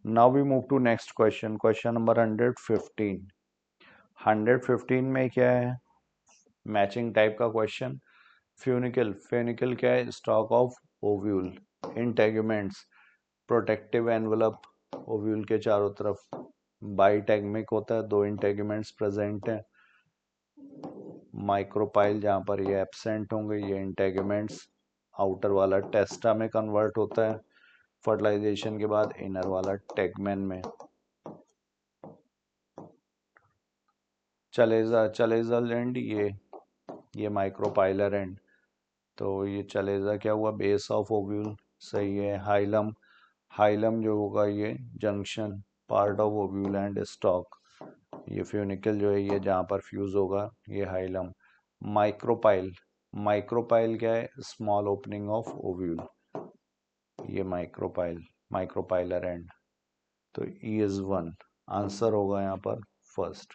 Now we move to next question, question number 115। 115 में क्या है, मैचिंग टाइप का क्वेश्चन। फ्यूनिकल, फेनिकल क्या है, stalk of ovule. Integuments, protective envelope ovule के चारों तरफ। बाइटैगमिक होता है, दो इंटेगुमेंट्स प्रेजेंट हैं। माइक्रोपाइल, जहाँ पर ये एब्सेंट होंगे, ये इंटेगुमेंट्स। आउटर वाला टेस्टा में कन्वर्ट होता है फर्टिलाइजेशन के बाद, इनर वाला टेगमेन में। चलेजल एंड, ये माइक्रोपाइलर एंड। तो ये चलेजा क्या हुआ, बेस ऑफ ओव्यूल, सही है। हाइलम, हाइलम जो होगा ये junction, part of ovule and stock. ये फ्यूनिकल जो है ये जहाँ पर फ्यूज होगा, ये हाइलम। माइक्रोपाइल, माइक्रोपाइल क्या है, स्मॉल ओपनिंग ऑफ ओव्यूल, ये माइक्रोपाइल, माइक्रोपाइलर एंड। तो ई इज 1, आंसर होगा यहाँ पर first.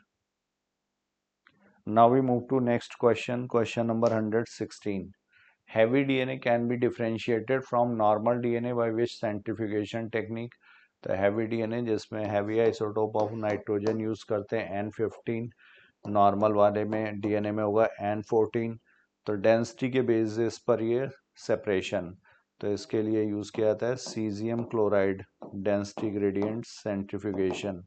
Now we move to next question, question number 116। Heavy DNA can be differentiated from normal DNA by which centrifugation technique? तो heavy DNA जिसमें heavy isotope of nitrogen use करते हैं N15, normal वाले में DNA में होगा N14। तो density के बेसिस पर ये सेपरेशन, तो इसके लिए यूज किया जाता है caesium chloride density gradient centrifugation.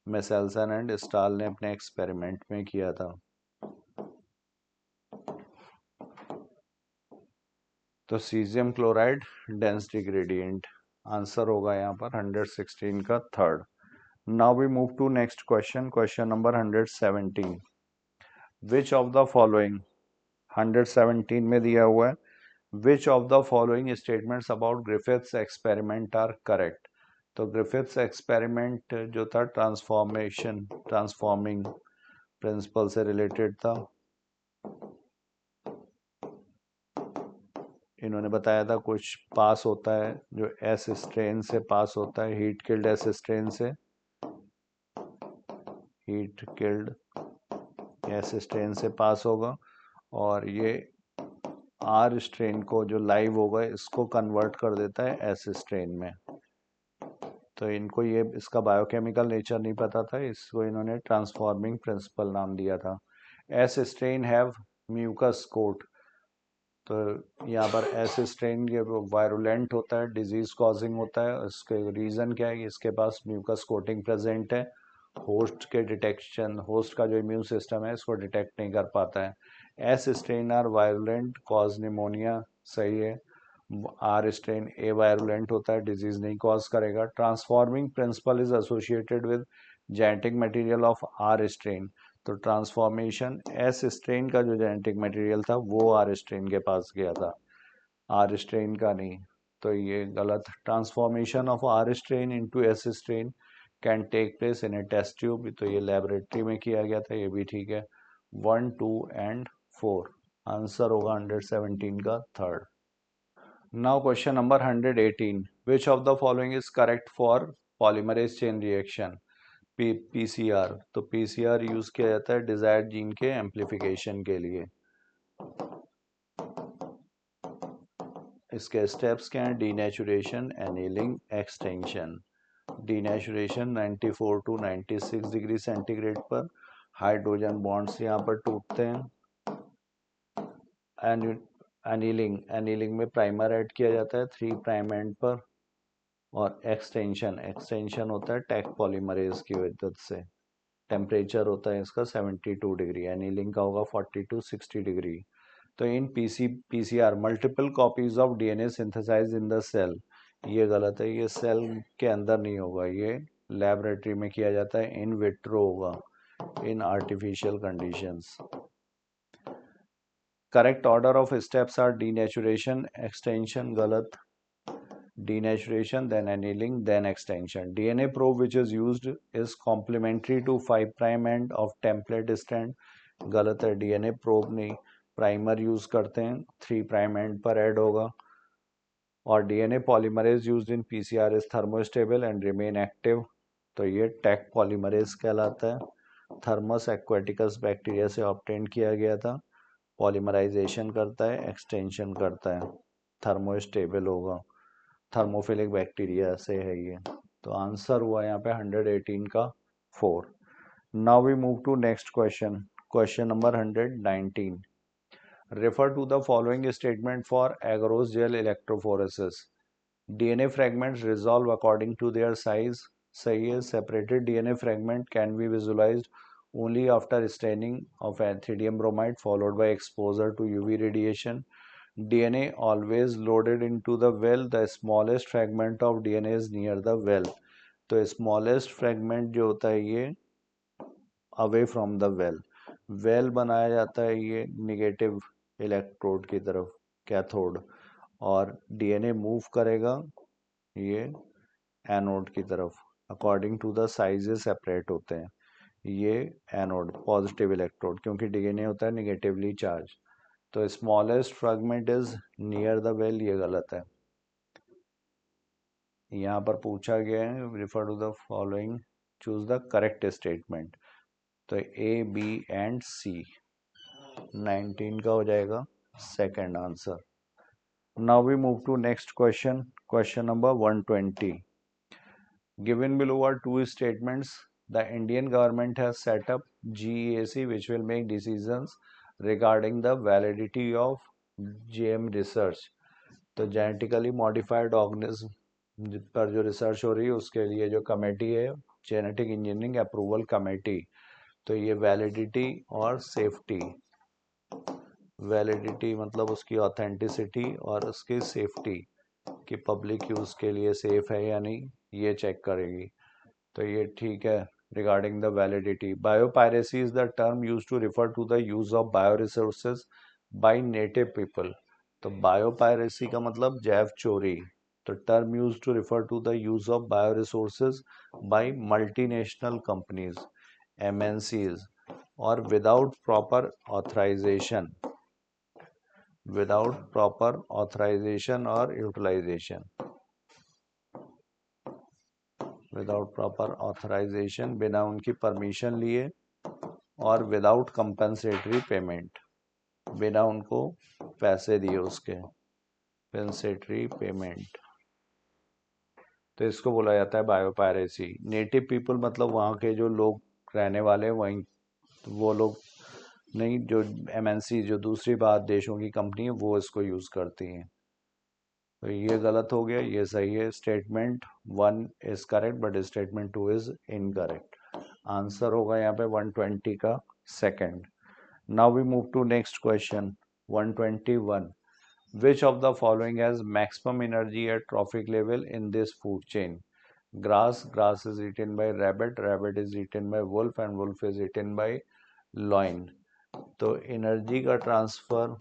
Meselson and Stahl ने अपने एक्सपेरिमेंट में किया था। तो caesium chloride density gradient, answer होगा यहाँ पर 116 का third. Now we move to next question, question number 117। Which of the following, 117 में दिया हुआ है, which of the following statements about Griffith's experiment are correct? तो ग्रिफिथ्स एक्सपेरिमेंट जो था ट्रांसफॉर्मिंग प्रिंसिपल से रिलेटेड था। इन्होंने बताया था कुछ पास होता है जो एस स्ट्रेन से पास होता है, हीट किल्ड एस स्ट्रेन से, हीट किल्ड एस स्ट्रेन से पास होगा, और ये आर स्ट्रेन को जो लाइव होगा इसको कन्वर्ट कर देता है एस स्ट्रेन में। तो इनको ये इसका बायोकेमिकल नेचर नहीं पता था, इसको इन्होंने ट्रांसफॉर्मिंग प्रिंसिपल नाम दिया था। S strain have mucus coat, तो यहाँ पर एस स्ट्रेन ये वायरुलेंट होता है, डिजीज कॉजिंग होता है। इसके रीज़न क्या है कि इसके पास म्यूकस कोटिंग प्रेजेंट है, होस्ट के डिटेक्शन, होस्ट का जो इम्यून सिस्टम है इसको डिटेक्ट नहीं कर पाता है। S strain are virulent cause pneumonia, सही है। आर स्ट्रेन ए वायरुलेंट होता है, डिजीज नहीं कॉज करेगा। Transforming principle is associated with genetic material of R strain, तो ट्रांसफॉर्मेशन एस स्ट्रेन का जो जेनेटिक मटेरियल था वो आर स्ट्रेन के पास गया था, आर स्ट्रेन का नहीं। तो ये गलत। Transformation of R strain into S strain can take place in a test tube, तो ये लेबोरेटरी में किया गया था, ये भी ठीक है। 1, 2 एंड 4, आंसर होगा 117 का third. Now question number 118। Which of the following is correct for polymerase chain reaction? PCR, तो पीसीआर यूज किया जाता है डिजायर्ड जीन के एम्प्लीफिकेशन के लिए। इसके स्टेप्स क्या हैं? Denaturation, annealing, extension. Denaturation 94 to 96 degree centigrade पर हाइड्रोजन बॉन्ड्स यहाँ पर टूटते हैं। एनीलिंग, एनीलिंग में प्राइमर ऐड किया जाता है 3 प्राइम एंड पर। और एक्सटेंशन, एक्सटेंशन होता है टैक पॉलीमरेज की मदद से। टेम्परेचर होता है इसका 72 डिग्री, एनीलिंग का होगा 40 टू 60 डिग्री। तो in PCR multiple copies of DNA synthesise in the cell, ये गलत है, ये सेल के अंदर नहीं होगा, ये लैबोरेटरी में किया जाता है, इन विट्रो होगा, in artificial conditions. Correct order of steps are denaturation, extension, गलत। Denaturation, then annealing, then extension. DNA probe which is used is complementary to 5 prime end of template strand, गलत है। DNA probe नहीं, primer use करते हैं, 3 prime and पर add होगा। और DNA polymerase used in PCR is thermostable and remain active, तो ये टैक पॉलीमरेज कहलाता है। थर्मस एक्वेटिकस बैक्टीरिया से ऑब्टेन किया गया था, पॉलीमराइजेशन करता है, एक्सटेंशन करता है, थर्मोस्टेबल होगा। थर्मोफिलिक बैक्टीरिया से है ये। तो आंसर हुआ यहाँ पे 118 का 4। Now we move to next question, question number 119। Refer to the following statement for agarose gel electrophoresis. DNA fragments resolve according to their size. सही है। Separated DNA fragment can be visualized only after staining of ethidium bromide followed by exposure to UV radiation. DNA always loaded into the well. The smallest fragment of DNA is near the well. तो smallest fragment जो होता है ये away from the well. Well बनाया जाता है ये negative electrode की तरफ, कैथोड, और डीएनए मूव करेगा ये एनोड की तरफ। According to the sizes separate होते हैं। ये एनोड पॉजिटिव इलेक्ट्रोड, क्योंकि डीएनए होता है निगेटिवली चार्ज। तो smallest fragment is near the well, ये गलत है। यहाँ पर पूछा गया है refer to the following, choose the correct statement. तो ए बी एंड सी 19 का हो जाएगा second answer. Now we move to next question, question number 120। Given below are two statements. The Indian government has set up GEAC which will make decisions regarding the validity of GM research। तो genetically modified organism पर जो research हो रही है उसके लिए जो committee है, जेनेटिक इंजीनियरिंग अप्रूवल कमेटी। तो ये वैलिडिटी और सेफ्टी, वैलिडिटी मतलब उसकी ऑथेंटिसिटी और उसकी सेफ्टी कि पब्लिक यूज़ के लिए सेफ है या नहीं, ये चेक करेगी। तो ये ठीक है। Regarding the validity, biopiracy is the term use to refer to the use of bio resources by native people. तो बायोपायरेसी का मतलब जैव चोरी। तो term use to refer to the use of bio resources by multinational companies, MNCs, और without proper authorisation, without proper authorisation और utilisation, without proper authorisation बिना उनकी परमिशन लिए, और विदाउट कंपनसेटरी पेमेंट, बिना उनको पैसे दिए उसके, कंपनसेटरी पेमेंट। तो इसको बोला जाता है बायोपायरेसी। नेटिव पीपल मतलब वहाँ के जो लोग रहने वाले वहीं, वो लोग नहीं, जो MNC जो दूसरी बात देशों की कंपनी है वो इसको यूज़ करती हैं। तो ये गलत हो गया, ये सही है। Statement 1 is correct but statement 2 is incorrect. Answer होगा यहाँ पे 120 का second. Now we move to next question 121। Which of the following has maximum energy at trophic level in this food chain? Grass, grass is eaten by rabbit, rabbit is eaten by wolf, and wolf is eaten by lion। तो energy का transfer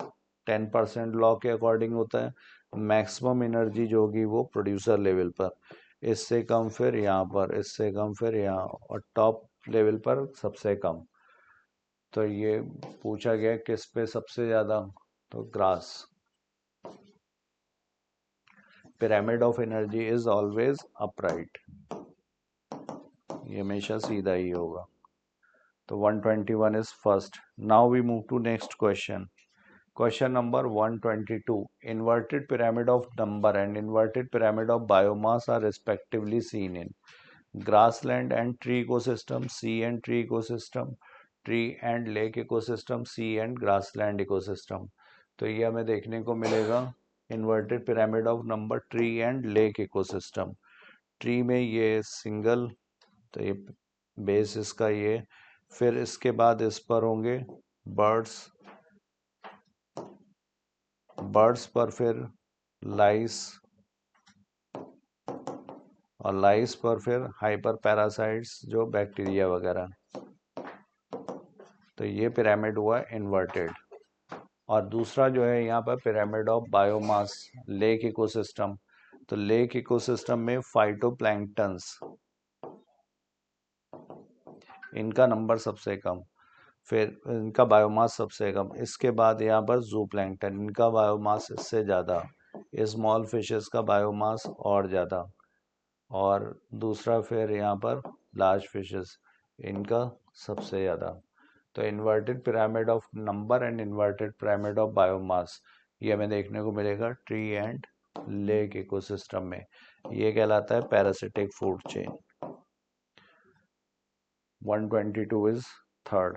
10% law के according होता है। Maximum energy जो होगी वो producer level पर, इससे कम फिर यहाँ पर, इससे कम फिर यहाँ, और टॉप लेवल पर सबसे कम। तो ये पूछा गया किस पे सबसे ज़्यादा, तो grass. Pyramid of energy is always upright, ये हमेशा सीधा ही होगा। तो 121 is first. Now we move to next question. Question number 122. Inverted pyramid of number and inverted pyramid of biomass are respectively seen in grassland and tree ecosystem, sea and tree ecosystem, tree and lake ecosystem, sea and grassland ecosystem। तो ये हमें देखने को मिलेगा inverted pyramid of number, tree and lake ecosystem. Tree में ये single, तो ये बेस इसका ये, फिर इसके बाद इस पर होंगे बर्ड्स, बर्ड्स पर फिर लाइस, और लाइस पर फिर हाइपर पैरासाइट्स जो बैक्टीरिया वगैरह। तो ये पिरामिड हुआ इन्वर्टेड। और दूसरा जो है यहाँ पर pyramid of biomass, lake ecosystem. तो लेक इकोसिस्टम में फाइटोप्लैंक्टन्स, इनका नंबर सबसे कम, फिर इनका बायोमास सबसे कम। इसके बाद यहाँ पर जू प्लैंकटन, इनका बायोमास इससे ज़्यादा, स्मॉल फिशेस का बायोमास और ज़्यादा, और दूसरा फिर यहाँ पर लार्ज फिशेस, इनका सबसे ज़्यादा। तो inverted pyramid of number and inverted pyramid of biomass, ये हमें देखने को मिलेगा ट्री एंड लेक इकोसिस्टम में, ये कहलाता है parasitic food chain. 122 is third.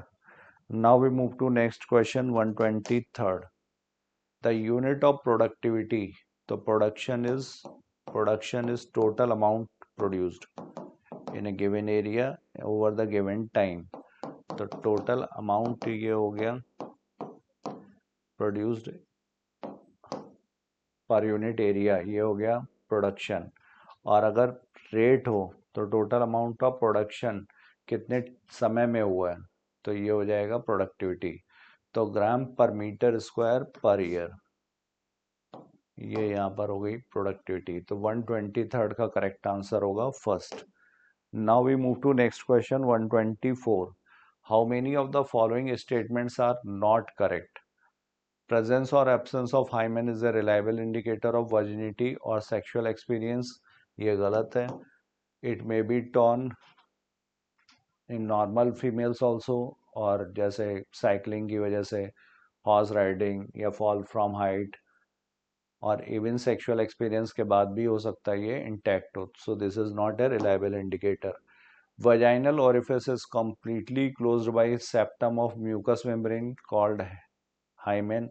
Now we move to next question, 123rd. The unit of productivity, the production is total amount produced in a given area over the given time. तो total amount ये हो गया produced per unit area, ये हो गया production. और अगर rate हो तो टोटल अमाउंट ऑफ प्रोडक्शन कितने समय में हुआ है, तो ये हो जाएगा प्रोडक्टिविटी। तो ग्राम पर मीटर स्क्वायर पर ईयर, ये यहाँ पर हो गई प्रोडक्टिविटी। तो 123rd का करेक्ट आंसर होगा first. Now we move to next question 124। How many of the following statements are not correct? Presence or absence of hymen is a reliable indicator of virginity or sexual experience, ये गलत है। It may be torn in normal females also, और जैसे cycling की वजह से, horse riding या fall from height, और इवन सेक्सुअल एक्सपीरियंस के बाद भी हो सकता है ये इंटैक्ट हो। So this is not a reliable indicator. Vaginal orifice is completely closed by septum of mucous membrane called hymen,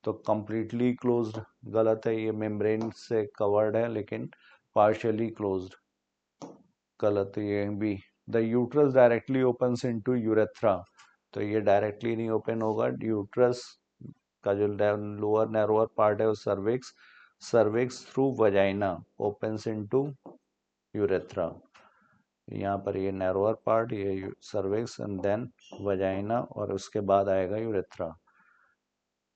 तो completely closed गलत है, ये मेम्ब्रेन से कवर्ड है लेकिन partially closed गलत है ये भी। The uterus directly opens into urethra, तो ये डायरेक्टली नहीं ओपन होगा। यूट्रस का जो लोअर नैरोअर पार्ट है वो cervix, cervix through vagina opens into urethra. यहाँ पर ये नैरोअर पार्ट, ये सर्विक्स एंड देन वजाइना, और उसके बाद आएगा यूरेथ्रा।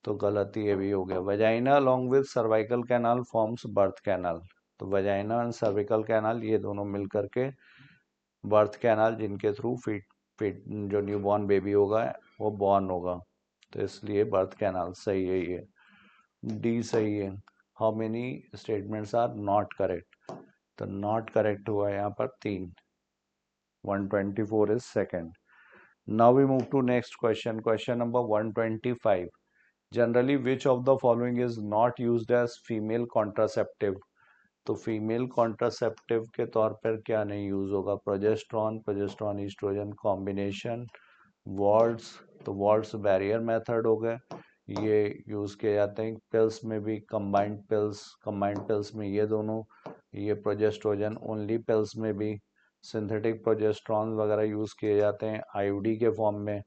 तो गलती ये भी हो गया। Vagina along with cervical canal forms birth canal, तो वजाइना एंड सर्विकल कैनाल ये दोनों मिल करके बर्थ कैनाल, जिनके थ्रू फीट जो न्यूबॉर्न बेबी होगा वो बॉर्न होगा, तो इसलिए बर्थ कैनाल सही है ये। डी सही है। How many statements are not correct? तो नॉट करेक्ट हुआ यहाँ पर 3। 124 is second. Now we move to next question, question number 125। Generally which of the following is not used as female contraceptive? तो फीमेल कॉन्ट्रासेप्टिव के तौर पर क्या नहीं यूज होगा? Progesterone, progesterone oestrogen combination, vaults, तो वॉल्ट्स बैरियर मेथड हो गए, ये यूज किए जाते हैं। पिल्स में भी कंबाइंड पिल्स में ये दोनों, ये प्रोजेस्ट्रोजन ओनली पिल्स में भी सिंथेटिक प्रोजेस्ट्रॉन वगैरह यूज किए जाते हैं आईओडी के फॉर्म में,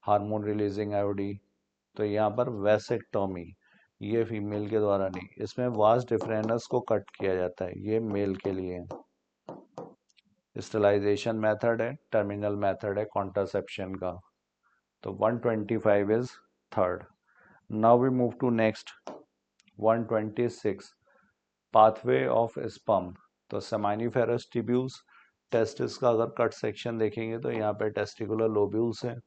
हार्मोन रिलीजिंग आईओडी। तो यहाँ पर वेसेक्टोमी, ये फीमेल के द्वारा नहीं, इसमें वास डिफरेंस को कट किया जाता है, ये मेल के लिए। स्टेलाइजेशन मेथड है, टर्मिनल मेथड है कॉन्ट्रासेप्शन का। तो 125 is third. Now we move to next 126। Pathway of sperm, तो सेमाइनिफेरस ट्यूब्यूल्स, टेस्टिस का अगर कट सेक्शन देखेंगे तो यहाँ पे टेस्टिकुलर लोब्यूल्स हैं,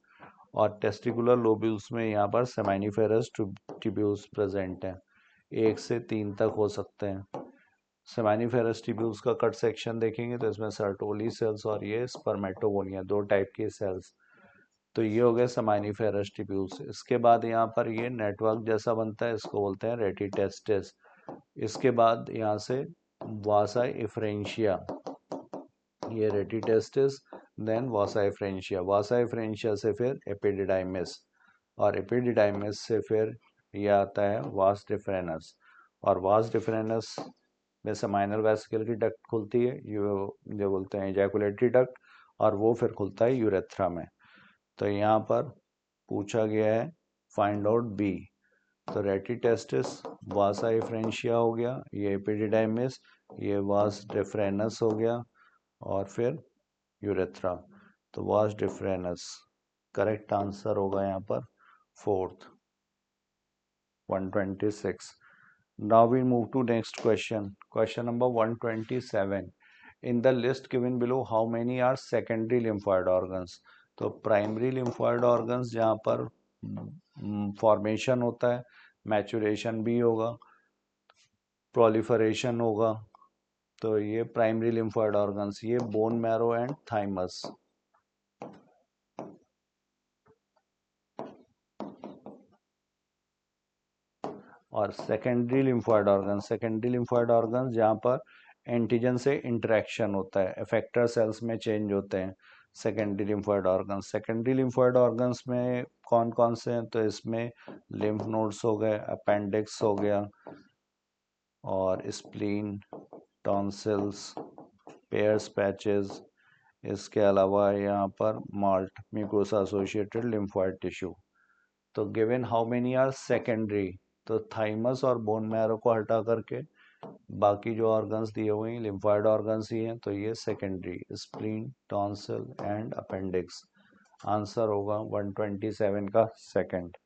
और टेस्टिकुलर लोब्यूल्स में यहाँ पर सेमाइनिफेरस ट्यूब्यूल्स प्रेजेंट हैं, 1 से 3 तक हो सकते हैं। सेमाइनिफेरस ट्यूब्यूल्स का कट सेक्शन देखेंगे तो इसमें सर्टोली सेल्स और ये स्पर्मेटोगोनिया, 2 टाइप के सेल्स। तो ये हो गए सेमाइनिफेरस ट्यूब्यूल्स। इसके बाद यहाँ पर ये नेटवर्क जैसा बनता है, इसको बोलते हैं रेटिटेस्टिस। इसके बाद यहाँ से वासा इफ्रेंशिया, ये रेटिटेस्टिस, देन वासा इफ्रेंशिया, वासा इफ्रेंशिया से फिर एपिडिडाइमिस, और एपिडिडाइमिस से फिर ये आता है वास डिफरेनस, और वास डिफरेनस में सेमाइनल वेसिकल की डक्ट खुलती है, जो बोलते हैं एजैकुलेटरी डक्ट, और वो फिर खुलता है यूरेथ्रा में। तो यहाँ पर पूछा गया है फाइंड आउट बी, तो रेटिटेस्टिस, वासा इफ्रेंशिया हो गया, ये एपिडिडाइमिस, ये वास डिफरेनस हो गया, और फिर यूरेथ्रा, तो वास डिफरेनस करेक्ट आंसर होगा यहाँ पर fourth. 126। Now we move to next question. Question number 127. In the list given below, how many are secondary lymphoid organs? तो प्राइमरी lymphoid organs जहाँ पर फॉर्मेशन होता है, मैचुरेशन भी होगा, प्रोलिफरेशन होगा, तो ये प्राइमरी lymphoid organs, ये बोन मैरो एंड थाइमस। और सेकेंडरी लिम्फोइड ऑर्गन जहाँ पर एंटीजन से इंटरेक्शन होता है, इफेक्टर सेल्स में चेंज होते हैं सेकेंडरी लिम्फोइड ऑर्गन्स में कौन कौन से हैं, तो इसमें लिम्फ नोड्स हो गए, अपेंडिक्स हो गया, और स्प्लीन, टॉन्सिल्स, पेयर्स पैचेस, इसके अलावा यहाँ पर MALT, mucosa associated lymphoid tissue. तो given how many are secondary, तो थाइमस और बोन मैरो को हटा करके बाकी जो ऑर्गन्स दिए हुए हैं लिम्फोइड ऑर्गन्स ही हैं, तो ये secondary, spleen, tonsil and appendix. Answer होगा 127 का second.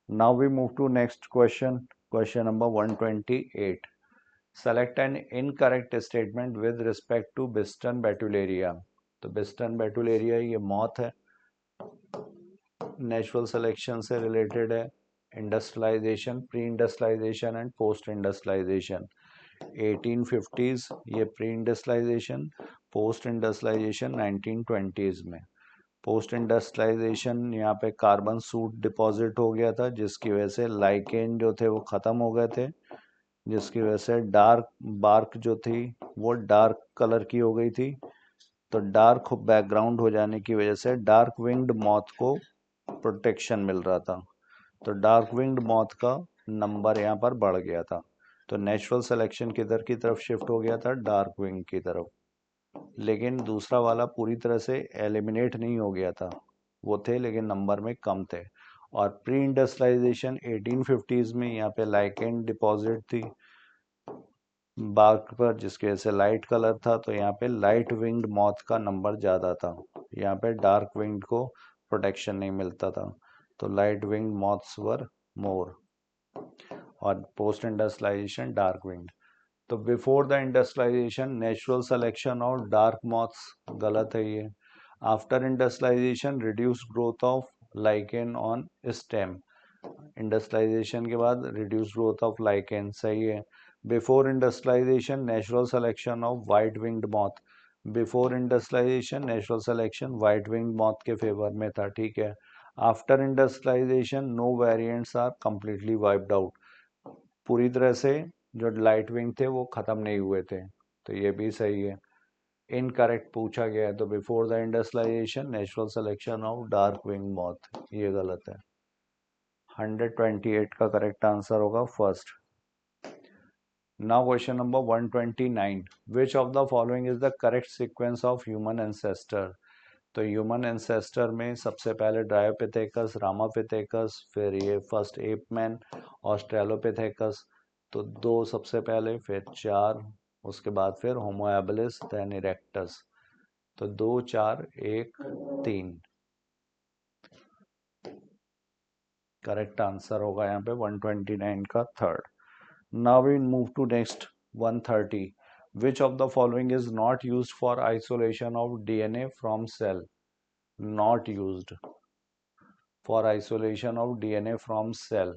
Now we move to next question, question number 128। Select an incorrect statement with respect to Biston betularia. तो बिस्टन बेटुलेरिया ये मौत है, नेचुरल सिलेक्शन से related है, industrialisation, pre industrialisation and post industrialisation. 1850s ये pre industrialisation, post industrialisation 1920s में। Post industrialisation यहाँ पे carbon suit deposit हो गया था, जिसकी वजह से लाइकेन जो थे वो ख़त्म हो गए थे, जिसकी वजह से डार्क बार्क जो थी वो डार्क कलर की हो गई थी। तो डार्क बैकग्राउंड हो जाने की वजह से डार्क विंग्ड मॉथ को प्रोटेक्शन मिल रहा था, तो डार्क विंग्ड मॉथ का नंबर यहाँ पर बढ़ गया था। तो नेचुरल सिलेक्शन किधर की तरफ शिफ्ट हो गया था, डार्क विंग की तरफ। लेकिन दूसरा वाला पूरी तरह से एलिमिनेट नहीं हो गया था, वो थे लेकिन नंबर में कम थे। और प्री इंडस्ट्रियलाइजेशन 1850s में यहाँ पे लाइकेन डिपॉजिट थी बार्क पर, जिसकी वजह से लाइट कलर था, तो यहाँ पे लाइट विंग्ड मॉथ का नंबर ज़्यादा था, यहाँ पे डार्क विंग्ड को प्रोटेक्शन नहीं मिलता था, तो light winged moths were more. और पोस्ट इंडस्ट्रियलाइजेशन डार्क विंग्ड। तो before the industrialisation natural selection of dark moths, गलत है ये। After industrialisation reduce growth of lichen on stem, industrialisation के बाद रिड्यूस ग्रोथ ऑफ लाइकेन, सही है। Before industrialisation natural selection of white winged moth, before industrialisation natural selection white winged moth के favour में था, ठीक है। After industrialisation no variants are completely wiped out, पूरी तरह से जो लाइट विंग थे वो ख़त्म नहीं हुए थे, तो ये भी सही है। इनकरेक्ट पूछा गया है, तो before the industrialisation natural selection of dark wing moth, ये गलत है। 128 का करेक्ट आंसर होगा first. Now question number 129, which of the following is the correct sequence of human ancestor. तो ह्यूमन एंसेस्टर में सबसे पहले ड्रायोपिथेकस, रामापिथेकस, फिर ये फर्स्ट एपमैन, ऑस्ट्रेलोपिथेकस, तो 2 सबसे पहले, फिर 4, उसके बाद फिर होमो हैबिलिस, देन इरेक्टस। तो 2, 4, 1, 3 करेक्ट आंसर होगा यहाँ पे 129 का third. Now we move to next 130, which of the following is not used for isolation of DNA from cell. Not used for isolation of DNA from cell,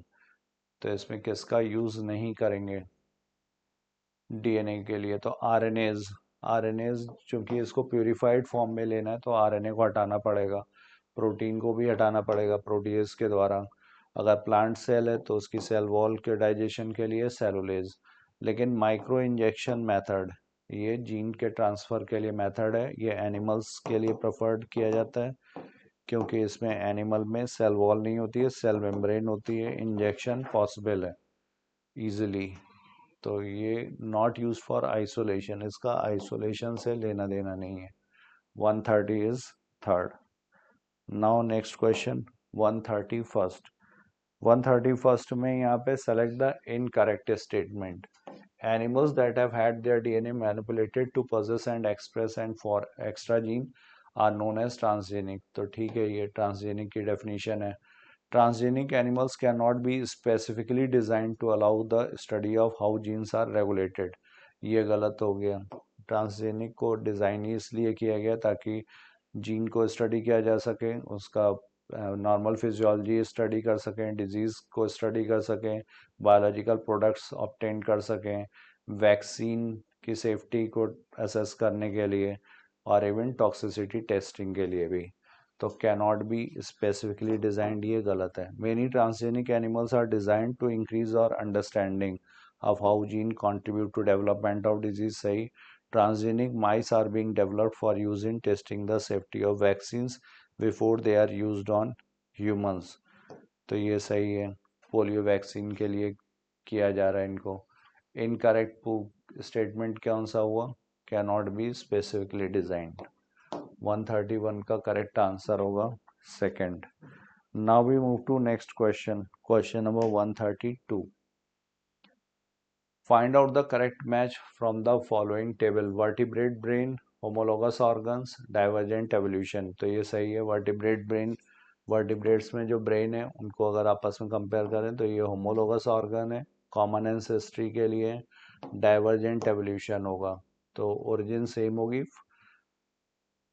तो इसमें किसका use नहीं करेंगे डीएनए के लिए, तो आरएनएज। आरएनएज चूंकि इसको प्यूरिफाइड फॉर्म में लेना है तो आरएनए को हटाना पड़ेगा, प्रोटीन को भी हटाना पड़ेगा प्रोटीएज के द्वारा। अगर प्लांट सेल है तो उसकी सेल वॉल के डाइजेशन के लिए सेलुलेज। लेकिन माइक्रो इंजेक्शन मेथड ये जीन के ट्रांसफ़र के लिए मेथड है, ये एनिमल्स के लिए प्रेफर्ड किया जाता है, क्योंकि इसमें एनिमल में सेल वॉल नहीं होती है, सेल मेम्ब्रेन होती है, इंजेक्शन पॉसिबल है इजीली। तो ये नॉट यूज फॉर आइसोलेशन, इसका आइसोलेशन से लेना देना नहीं है। 130 is third. Now next question 131st। 131st में यहाँ पे select the incorrect statement. Animals that have had their DNA manipulated to possess and express and for extra gene are known as transgenic, तो ठीक है, ये ट्रांसजेनिक की definition है। Transgenic animals can not be specifically designed to allow the study of how genes are regulated, ये गलत हो गया। ट्रांसजेनिक को डिज़ाइन ही इसलिए किया गया ताकि जीन को स्टडी किया जा सके, उसका नॉर्मल फिजियोलॉजी स्टडी कर सकें, डिजीज़ को स्टडी कर सकें, बायोलॉजिकल प्रोडक्ट्स ऑब्टेन कर सकें, वैक्सीन की सेफ्टी को असेस करने के लिए, और इवन टॉक्सिसिटी टेस्टिंग के लिए भी। तो कैनॉट बी स्पेसिफिकली डिजाइंड, ये गलत है। Many transgenic animals are designed to increase our understanding of how gene contribute to development of disease, सही। Transgenic mice are being developed for use in testing the safety of vaccines before they are used on humans, तो ये सही है। Polio vaccine के लिए किया जा रहा है इनको। इनकरेक्ट स्टेटमेंट कौन सा हुआ? Cannot be specifically designed. 131 का करेक्ट आंसर होगा second. Now we move to next question, question number 132। Find out the correct match from the following table, vertebrate brain, homologous organs, divergent evolution, तो ये सही है। Vertebrate brain, vertebrates में जो brain है उनको अगर आपस में कंपेयर करें तो ये होमोलोगस ऑर्गन है, कॉमन एंसेस्ट्री के लिए। डाइवर्जेंट एवोल्यूशन होगा तो ओरिजिन सेम होगी।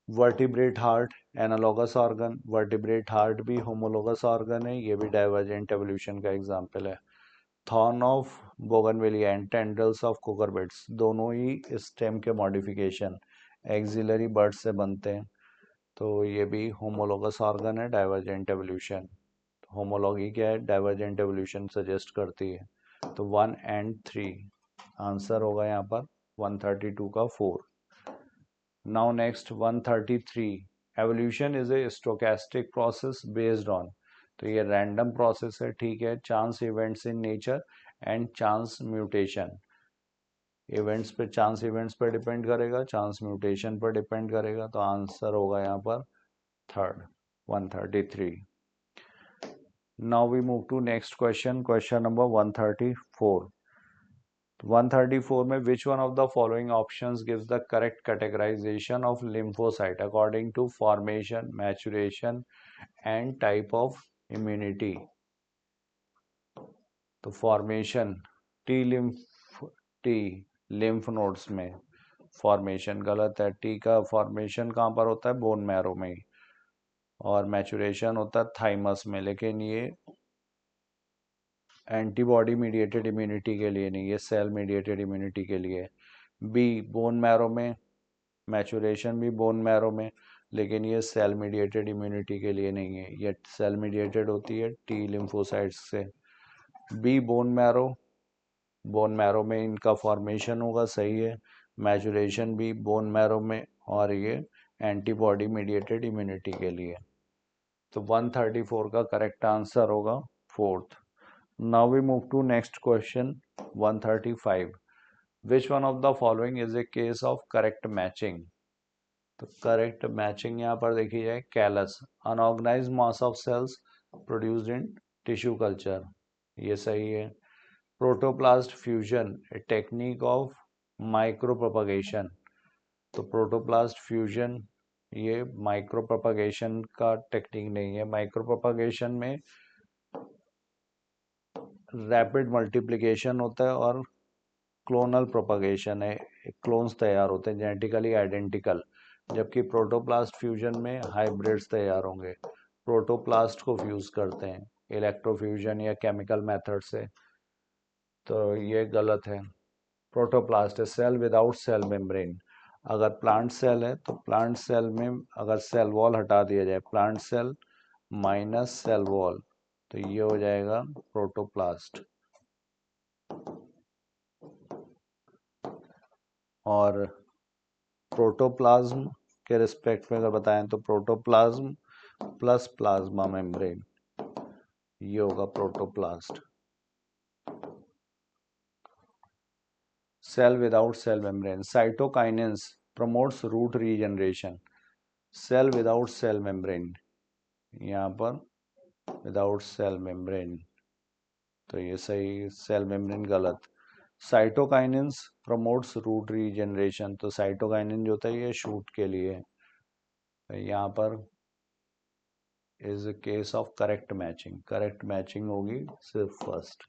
Vertebrate heart, analogous organ, vertebrate heart भी होमोलोगस ऑर्गन है, ये भी डाइवर्जेंट एवोल्यूशन का एग्जाम्पल है। Thorn of bougainvillea and tendrils of cucurbits, दोनों ही स्टेम के मॉडिफिकेशन एक्सिलरी बर्ड से बनते हैं, तो ये भी होमोलोगस ऑर्गन है, डाइवर्जेंट एवोल्यूशन। होमोलॉगी क्या है? डाइवर्जेंट एवोल्यूशन सजेस्ट करती है। तो 1 एंड 3 आंसर होगा यहाँ पर 132 का 4। Now next 133, evolution is a stochastic process based on, तो ये रैंडम प्रोसेस है, ठीक है। Chance events in nature and chance mutation, events पे, चांस इवेंट्स पर डिपेंड करेगा, चांस म्यूटेशन पर डिपेंड करेगा, तो आंसर होगा यहाँ पर third 133। Now we move to next question, question number 134। 134 में which one of the following options gives the correct categorisation of lymphocyte according to formation, maturation and type of immunity, तो formation T lymph, T lymph nodes में formation गलत है, T का formation कहाँ पर होता है? बोन मैरो में, और मैचुरेशन होता है थाइमस में, लेकिन ये एंटीबॉडी मीडिएटेड इम्यूनिटी के लिए नहीं, ये सेल मीडिएटेड इम्यूनिटी के लिए। बी बोन मैरो में, मैचुरेशन भी बोन मैरो में, लेकिन ये सेल मीडिएटेड इम्यूनिटी के लिए नहीं है, ये सेल मीडिएटेड होती है टी लिम्फोसाइट्स से। B bone marrow, bone marrow में इनका फॉर्मेशन होगा, सही है। मैचुरेशन भी बोन मैरो में, और ये एंटीबॉडी मीडिएटेड इम्यूनिटी के लिए। तो 134 का करेक्ट आंसर होगा fourth. Now we move to next question 135। Which one of the following is a case of correct matching, तो करेक्ट मैचिंग यहाँ पर देखी जाए, callus, unorganise mass of cells produced in tissue culture, ये सही है। Protoplast fusion, a technique of micropropagation, तो protoplast fusion ये माइक्रो प्रोपगेशन का टेक्निक नहीं है। माइक्रो प्रोपगेशन में रैपिड मल्टीप्लिकेशन होता है और क्लोनल प्रोपगेशन है, क्लोन्स तैयार होते हैं जेनेटिकली आइडेंटिकल, जबकि प्रोटोप्लास्ट फ्यूजन में हाइब्रिड्स तैयार होंगे। प्रोटोप्लास्ट को फ्यूज करते हैं इलेक्ट्रोफ्यूजन या केमिकल मेथड से, तो ये गलत है। प्रोटोप्लास्ट है सेल विदाउट सेल मेम्ब्रेन। अगर प्लांट सेल है तो प्लांट सेल में अगर सेल वॉल हटा दिया जाए, plant cell minus cell wall, तो ये हो जाएगा प्रोटोप्लास्ट। और प्रोटोप्लाज्म के रिस्पेक्ट में अगर बताएं तो प्रोटोप्लाज्म प्लस प्लाज्मा मेम्ब्रेन, ये होगा protoplast. Cell without cell membrane, cytokinins promotes root regeneration, cell without cell membrane, यहाँ पर विदाउट सेल मेम्ब्रेन, तो ये सही, सेल मेम्ब्रेन गलत। साइटोकाइनेंस प्रमोट्स रूट रीजनरेशन, तो साइटोकाइनिन जो होता है ये शूट के लिए, यहाँ पर is a case of correct matching, correct matching होगी सिर्फ first.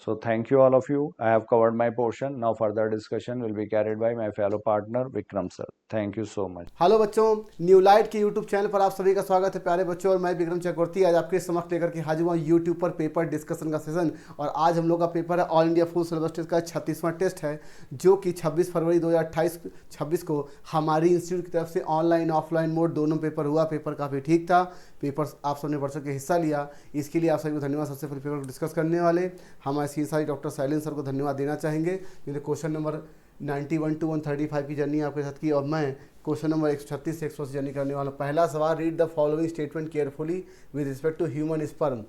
So thank you all of you. I have covered my portion. Now further discussion will be carried by my fellow partner Vikram sir. Thank you so much. Hello बच्चों, new light के YouTube channel पर आप सभी का स्वागत है प्यारे बच्चों। और मैं विक्रम चक्रवर्ती आज आपके समक्ष लेकर के हाजिर हुआ यूट्यूब पर पेपर डिस्कशन का सेशन। और आज हम लोग का पेपर है all India full syllabus test का 36वां टेस्ट है, जो कि 26 फरवरी 2026 को हमारी इंस्टीट्यूट की तरफ से ऑनलाइन ऑफलाइन मोड दोनों पेपर हुआ। पेपर काफ़ी ठीक था, पेपर आप सबने बच्चों के हिस्सा लिया, इसके लिए आप सभी को धन्यवाद। सबसे पहले पेपर को डिस्कस करने वाले हमारे सीएसआई डॉक्टर शैलेंद्र सर को धन्यवाद देना चाहेंगे, जिन्होंने क्वेश्चन नंबर 91 to 135 की जर्नी आपके साथ की। और मैं क्वेश्चन नंबर 136 से 180 जर्नी करने वाला। पहला सवाल, read the following statement carefully with respect to human sperm.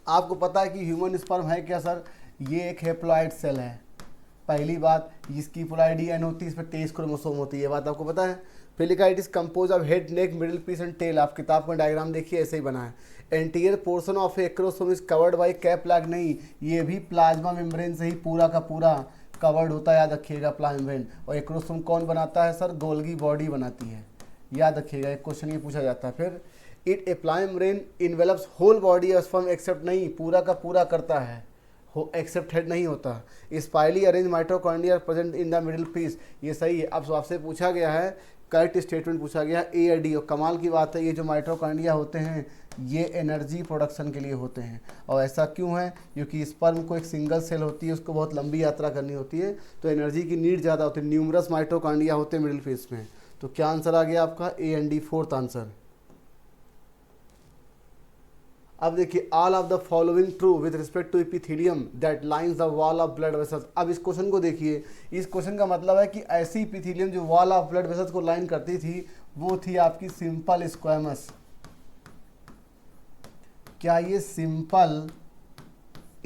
आपको पता है कि ह्यूमन स्पर्म है क्या सर? ये एक हेप्लॉइड सेल है। पहली बात, इसकी पोलैरिटी एन होती है, इस पर 23 क्रोमोसोम होती है, ये बात आपको पता है। फिर लिखा it is compose of head, neck, middle piece and tail. आप किताब में डायग्राम देखिए, ऐसे ही बना है। Anterior portion of acrosome is covered by cap lag. नहीं, ये भी प्लाज्मा मेम्ब्रेन से ही पूरा का पूरा कवर्ड होता है, याद रखिएगा, प्लाज्मा मेम्ब्रेन। और एक्रोसोम कौन बनाता है सर? गोल्गी बॉडी बनाती है, याद रखिएगा, एक क्वेश्चन ये पूछा जाता है। फिर it a plasma membrane envelops whole body of sperm except. नहीं, पूरा का पूरा करता है, हो एक्सेप्ट हेड नहीं होता। Spirally arrange mitochondria present in the middle piece, ये सही है। अब आपसे पूछा गया है, करेक्ट स्टेटमेंट पूछा गया ए या डी। और कमाल की बात है, ये जो माइटोकॉन्ड्रिया होते हैं ये एनर्जी प्रोडक्शन के लिए होते हैं। और ऐसा क्यों है? क्योंकि स्पर्म को एक सिंगल सेल होती है, उसको बहुत लंबी यात्रा करनी होती है, तो एनर्जी की नीड ज़्यादा होती है। न्यूमरस माइटोकॉन्ड्रिया होते हैं मिडिल फेस में। तो क्या आंसर आ गया आपका? A and D, fourth answer. अब देखिए, all of the following true with respect to epithelium that lines the wall of blood vessels. अब इस क्वेश्चन को देखिए, इस क्वेश्चन का मतलब है कि ऐसी एपिथेलियम जो वॉल ऑफ ब्लड वेसल्स को लाइन करती थी वो थी आपकी सिंपल स्क्वैमस। क्या ये सिंपल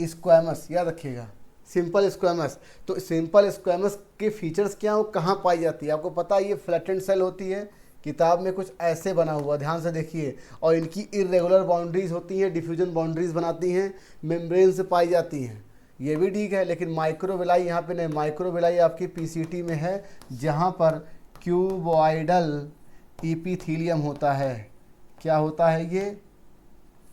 स्क्वैमस, याद रखिएगा, सिंपल स्क्वैमस। तो सिंपल स्क्वैमस के फीचर्स क्या हो, कहाँ पाई जाती है? आपको पता है ये फ्लैटेंड सेल होती है, किताब में कुछ ऐसे बना हुआ, ध्यान से देखिए। और इनकी इरेगुलर बाउंड्रीज होती हैं, डिफ्यूजन बाउंड्रीज बनाती हैं, मेम्ब्रेन से पाई जाती हैं, ये भी ठीक है। लेकिन माइक्रोविलाई यहाँ पे नहीं, माइक्रोविलाई आपकी पीसीटी में है, जहाँ पर क्यूबॉइडल एपिथेलियम होता है। क्या होता है ये?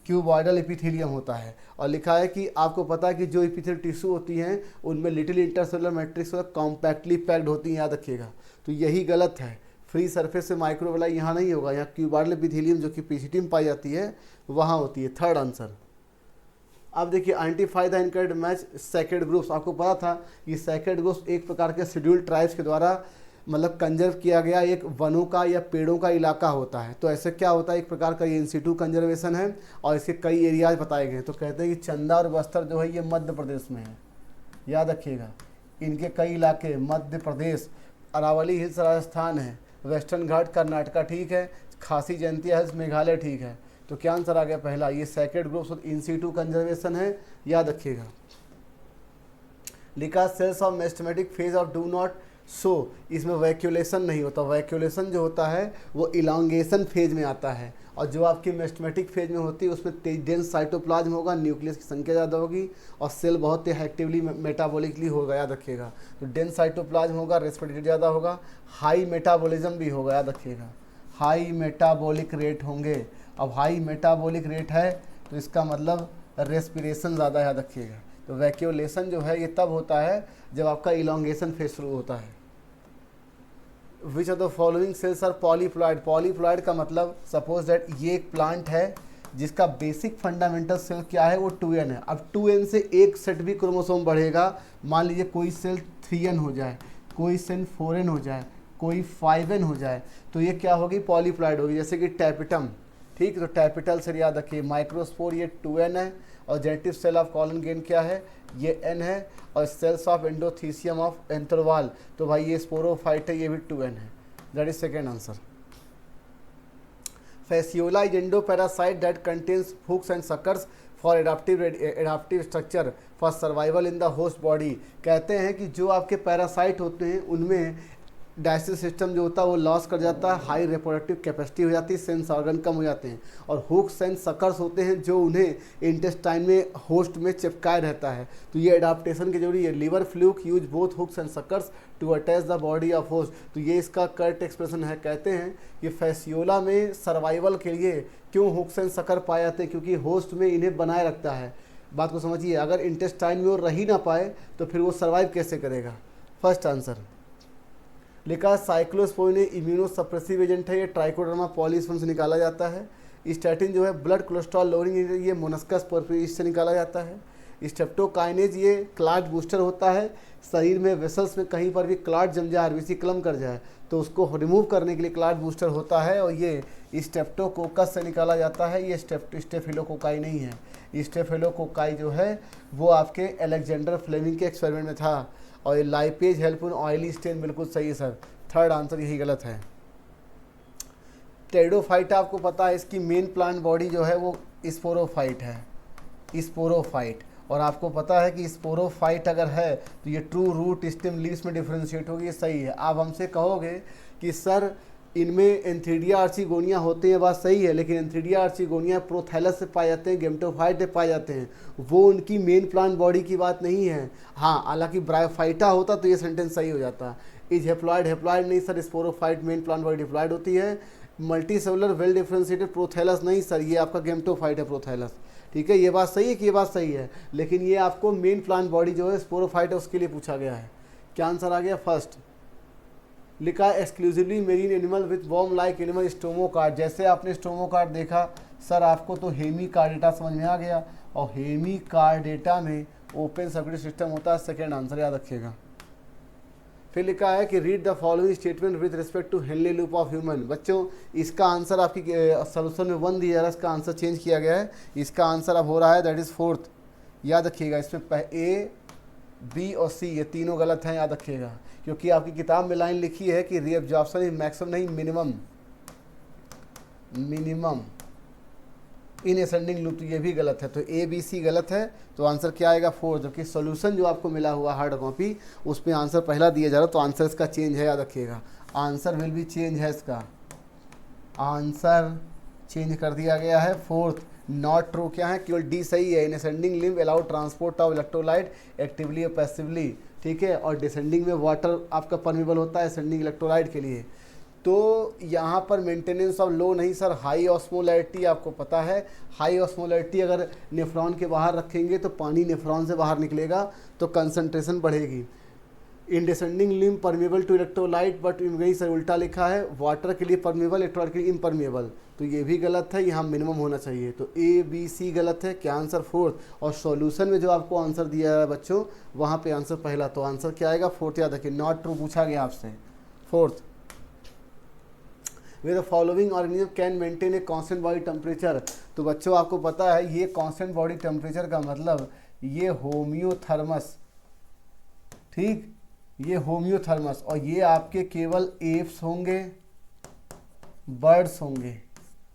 क्यूबॉइडल एपिथेलियम होता है। और लिखा है कि आपको पता है कि जो एपिथेलियल टिश्यू होती हैं उनमें little intercellular matrix compactly packed होती हैं, याद रखिएगा। तो यही गलत है, फ्री सरफेस से माइक्रोविलाई यहाँ नहीं होगा, यहाँ क्यूबॉइडल एपिथेलियम जो कि पीसीटी में पाई जाती है वहाँ होती है, थर्ड आंसर। अब देखिए, identify the incorrect match second groups. आपको पता था ये सेकेंड ग्रुप्स एक प्रकार के शेड्यूल्ड ट्राइब्स के द्वारा मतलब कंजर्व किया गया एक वनों का या पेड़ों का इलाका होता है। तो ऐसे क्या होता है, एक प्रकार का ये इंस्टीट्यूट कंजर्वेशन है और इसके कई एरियाज बताए गए हैं। तो कहते हैं कि चंदा और बस्तर जो है ये मध्य प्रदेश में है, याद रखिएगा। इनके कई इलाके मध्य प्रदेश, अरावली हिल्स राजस्थान है, वेस्टर्न घाट कर्नाटका ठीक है, खासी जयंतिया हिल्स मेघालय ठीक है। तो क्या आंसर आ गया? पहला, ये second group in situ conservation है, याद रखिएगा। लिखा cells of meristematic phase of do not so, इसमें वैक्यूलेशन नहीं होता। वैक्यूलेशन जो होता है वो इलांगेशन फेज में आता है, और जो आपकी मेस्टमेटिक फेज में होती है उसमें डेंस साइटोप्लाज्म होगा, न्यूक्लियस की संख्या ज़्यादा होगी और सेल बहुत ही एक्टिवली मेटाबॉलिकली होगा, याद रखिएगा। तो डेंस साइटोप्लाज्म होगा, रेस्पिरेटरी ज़्यादा होगा, हाई मेटाबॉलिज्म भी होगा, याद रखिएगा, हाई मेटाबॉलिक रेट होंगे। अब हाई मेटाबॉलिक रेट है तो इसका मतलब रेस्पिरेशन ज़्यादा, याद रखिएगा। तो वैक्यूलेशन जो है ये तब होता है जब आपका इलांगेशन फेज शुरू होता है। Which of the following cells are polyploid. Polyploid का मतलब सपोज दैट ये एक प्लांट है जिसका बेसिक फंडामेंटल सेल क्या है, वो 2n है। अब 2n से एक सेट भी क्रोमोसोम बढ़ेगा, मान लीजिए कोई सेल 3n हो जाए, कोई सेल 4n हो जाए, कोई 5n हो जाए, तो ये क्या होगी? पॉलीप्लॉइड होगी। जैसे कि टैपिटम, ठीक है, तो टैपिटल से याद रखिए। माइक्रोस्पोर ये 2n है, और generative cell of pollen grain क्या है? ये n है। और cells of endothecium of anther wall, तो भाई ये स्पोरोफाइट है, ये भी 2n है, that is second answer. Fasciola is endoparasite that contains hooks and suckers for adaptive structure for survival in the host body. कहते हैं कि जो आपके पैरासाइट होते हैं उनमें डाइजेस्टिव सिस्टम जो होता है वो लॉस कर जाता है, हाई रिप्रोडक्टिव कैपेसिटी हो जाती है, सेंस ऑर्गन कम हो जाते हैं। और हुक्स एंड सकर्स होते हैं जो उन्हें इंटेस्टाइन में होस्ट में चिपकाए रहता है। तो ये एडाप्टेशन के जरूरी है। Liver fluke use both hooks and suckers to attach the body of host. तो ये इसका करेक्ट एक्सप्रेशन है। कहते हैं कि फैसियोला में सर्वाइवल के लिए क्यों हुक्स एंड सकर पाए जाते हैं? क्योंकि होस्ट में इन्हें बनाए रखता है। बात को समझिए, अगर इंटेस्टाइन में वो रह ही ना पाए तो फिर वो सर्वाइव कैसे करेगा। फर्स्ट आंसर लिखा साइक्लोस्पोरिन इम्यूनो सप्रेसिव एजेंट है, ये ट्राइकोडर्मा पॉलीफॉर्म से निकाला जाता है। स्टैटिन जो है ब्लड कोलेस्ट्रॉल लोअरिंग, ये मोनस्कस परफेरिस से निकाला जाता है। स्ट्रेप्टोकाइनेज ये क्लाट बूस्टर होता है, शरीर में वेसल्स में कहीं पर भी क्लाट जम जाए, आरबीसी क्लम कर जाए तो उसको रिमूव करने के लिए क्लाट बूस्टर होता है, और ये स्ट्रेप्टोकोकस से निकाला जाता है। ये स्टेफिलोकोकाई नहीं है, स्टेफिलोकोकाई जो है वो आपके अलेक्जेंडर फ्लेमिंग के एक्सपेरिमेंट में था। और ये lipase help in oily stain बिल्कुल सही है सर, थर्ड आंसर यही गलत है। टेरिडोफाइट आपको पता है इसकी मेन प्लांट बॉडी जो है वो स्पोरोफाइट है, स्पोरोफाइट। और आपको पता है कि स्पोरोफाइट अगर है तो ये ट्रू रूट स्टेम लीव्स में डिफ्रेंशिएट होगी, ये सही है। आप हमसे कहोगे कि सर इनमें एंथीडिया आर्चिगोनिया होते हैं, बात सही है, लेकिन एंथीडिया आर्चिगोनिया प्रोथैलस से पाए जाते हैं, गेम्टोफाइट से पाए जाते हैं, वो उनकी मेन प्लांट बॉडी की बात नहीं है। हाँ, हालांकि ब्रायोफाइटा होता तो ये सेंटेंस सही हो जाता। इज हेप्लॉइड, हेप्लॉइड नहीं sir, sporophyte main plant body diploid होती है। Multi cellular well differentiated prothallus नहीं सर, ये आपका गेम्टोफाइट है प्रोथैलस, ठीक है। ये बात सही है कि ये बात सही है, लेकिन ये आपको मेन प्लांट बॉडी जो है स्पोरोफाइट है उसके लिए पूछा गया है। क्या आंसर आ गया? फर्स्ट लिखा है exclusively marine animal with worm like animal stomochord. जैसे आपने स्टोमोकार्ड देखा सर, आपको तो हेमीकार्डेटा समझ में आ गया, और हेमीकार्डेटा में ओपन सर्कुलेटरी सिस्टम होता है, सेकेंड आंसर याद रखिएगा। फिर लिखा है कि read the following statement with respect to Henle loop of human. बच्चों इसका आंसर आपकी सोल्यूशन में 1 दिया जा रहा है, इसका आंसर चेंज किया गया है, इसका आंसर अब हो रहा है दैट इज़ फोर्थ। याद रखिएगा, इसमें ए बी और सी ये तीनों गलत हैं, याद रखिएगा, क्योंकि आपकी किताब में लाइन लिखी है कि रीअब्जॉर्प्शन इज मैक्सिमम नहीं minimum, minimum in ascending loop, तो ये भी गलत है। तो ए बी सी गलत है, तो आंसर क्या आएगा? 4। जबकि सॉल्यूशन जो आपको मिला हुआ हार्ड कॉपी उसमें आंसर पहला दिया जा रहा है, तो आंसर इसका चेंज है, याद रखिएगा। आंसर विल भी चेंज है, इसका आंसर चेंज कर दिया गया है, फोर्थ। नॉट ट्रू क्या है? केवल डी सही है। In ascending limb allow transport of electrolyte actively और पैसिवली, ठीक है। और डिसेंडिंग में वाटर आपका परमिबल होता है असेंडिंग इलेक्ट्रोलाइट के लिए। तो यहाँ पर मेंटेनेंस ऑफ लो नहीं सर, हाई ऑस्मोलैरिटी आपको पता है। हाई ऑस्मोलैरिटी अगर नेफ्रॉन के बाहर रखेंगे तो पानी नेफ्रॉन से बाहर निकलेगा तो कंसंट्रेशन बढ़ेगी। In descending limb permeable to electrolyte, but वहीं सर उल्टा लिखा है, वाटर के लिए परमेबल, इलेक्ट्रोलाइट के लिए इम्परमेबल, तो ये भी गलत है, यहाँ मिनिमम होना चाहिए। तो ए बी सी गलत है, क्या आंसर? फोर्थ। और सॉल्यूशन में जो आपको आंसर दिया है बच्चों, वहाँ पे आंसर पहला, तो आंसर क्या आएगा? फोर्थ, याद रखिए। नॉट ट्रू पूछा गया आपसे, fourth. Way the following organism can maintain a constant body temperature. तो बच्चों आपको पता है ये कांस्टेंट बॉडी टेम्परेचर का मतलब ये होम्योथर्मस, ठीक, ये होम्योथर्मस, और ये आपके केवल एप्स होंगे, बर्ड्स होंगे,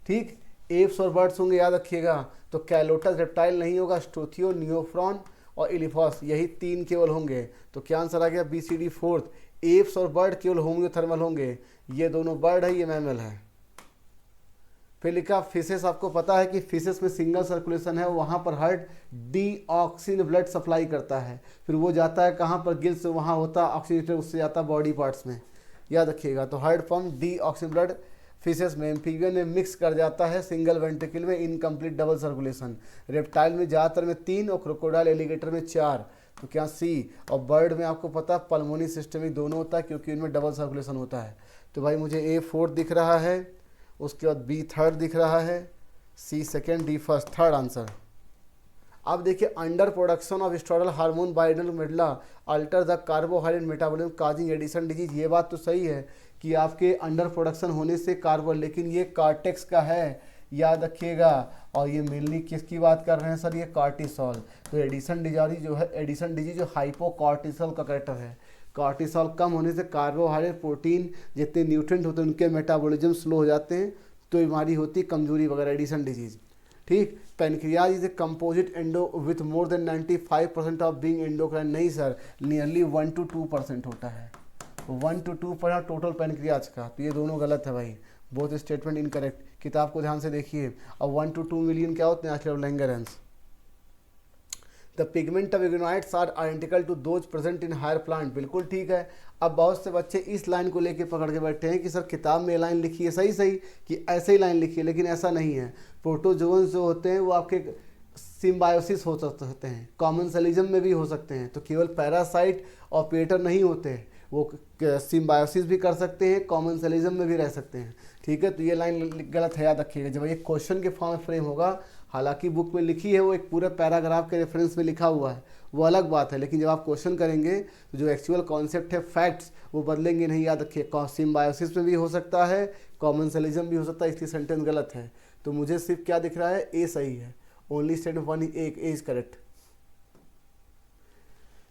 ठीक, एप्स और बर्ड्स होंगे, याद रखिएगा। तो कैलोटस रेप्टाइल नहीं होगा, स्टोथियो, नियोफ्रॉन और इलिफॉस, यही 3 केवल होंगे। तो क्या आंसर आ गया? B C D, fourth. Apes और बर्ड केवल होम्योथर्मल होंगे, ये दोनों बर्ड है, ये मैमल है। फिर लिखा फिशेस, आपको पता है कि फिशेस में सिंगल सर्कुलेशन है, वहाँ पर हार्ट डीऑक्सीन ब्लड सप्लाई करता है, फिर वो जाता है कहाँ पर? गिल्स से, वहाँ होता है ऑक्सीजनेटर, उससे जाता है बॉडी पार्ट्स में, याद रखिएगा। तो हार्ट फॉर्म डीऑक्सीन ब्लड फिशेस में, एम्फीबियन में मिक्स कर जाता है सिंगल वेंट्रिकल में, इनकम्प्लीट डबल सर्कुलेशन। रेप्टाइल में ज़्यादातर में 3 और क्रोकोडाइल एलिगेटर में 4, तो क्या सी। और बर्ड में आपको पता पल्मोनी सिस्टमिक दोनों होता है, क्योंकि इनमें डबल सर्कुलेशन होता है। तो भाई मुझे ए 4 दिख रहा है, उसके बाद बी 3 दिख रहा है, सी 2, डी 1, थर्ड आंसर। अब देखिए, under production of steroidal hormone by adrenal medulla alter the carbohydrate metabolism causing Addison disease. ये बात तो सही है कि आपके अंडर प्रोडक्शन होने से कार्बो, लेकिन ये कार्टेक्स का है, याद रखिएगा। और ये मेनली किसकी बात कर रहे हैं सर? ये कार्टिसोल। तो एडिशन डिजीज जो है, एडिशन डिजीज जो हाइपोकॉर्टिसोल का करेक्टर है। कार्टिसोल कम होने से कार्बोहाइड्रेट, प्रोटीन जितने न्यूट्रिएंट होते हैं उनके मेटाबॉलिज्म स्लो हो जाते हैं, तो बीमारी होती है कमजोरी वगैरह, एडिशन डिजीज, ठीक। Pancreas is a composite endo with more than 95% of being endocrine. नहीं सर, नियरली 1 to 2% होता है, 1 to 2% टोटल पैनक्रियाज का। तो ये दोनों गलत है भाई, बोथ स्टेटमेंट इनकरेक्ट। किताब को ध्यान से देखिए। अब 1 to 2 मिलियन क्या होते हैं? नेचुरल लैंगरेंस। The pigment of euglenoids are identical to those present in higher plant, बिल्कुल ठीक है। अब बहुत से बच्चे इस लाइन को लेके पकड़ के बैठे हैं कि सर किताब में लाइन लिखी है, सही कि ऐसे ही लाइन लिखी है, लेकिन ऐसा नहीं है। प्रोटोजोन्स जो होते हैं वो आपके सिम्बायोसिस हो सकते हैं, कॉमेंसलिज्म में भी हो सकते हैं। तो केवल पैरासाइट और प्रेडेटर नहीं होते हैं, वो सिम्बायोसिस भी कर सकते हैं, कॉमेंसलिज्म में भी रह सकते हैं। ठीक है, तो ये लाइन गलत है, याद रखिएगा। जब एक क्वेश्चन के फॉर्म में फ्रेम होगा, हालांकि बुक में लिखी है, वो एक पूरे पैराग्राफ के रेफरेंस में लिखा हुआ है, वो अलग बात है, लेकिन जब आप क्वेश्चन करेंगे तो जो एक्चुअल कॉन्सेप्ट है, फैक्ट्स, वो बदलेंगे नहीं, याद रखिए। सिम्बायोसिस में भी हो सकता है, कॉमेंसलिज्म भी हो सकता है, इसलिए सेंटेंस गलत है। तो मुझे सिर्फ क्या दिख रहा है, ए सही है, only statement one A is correct.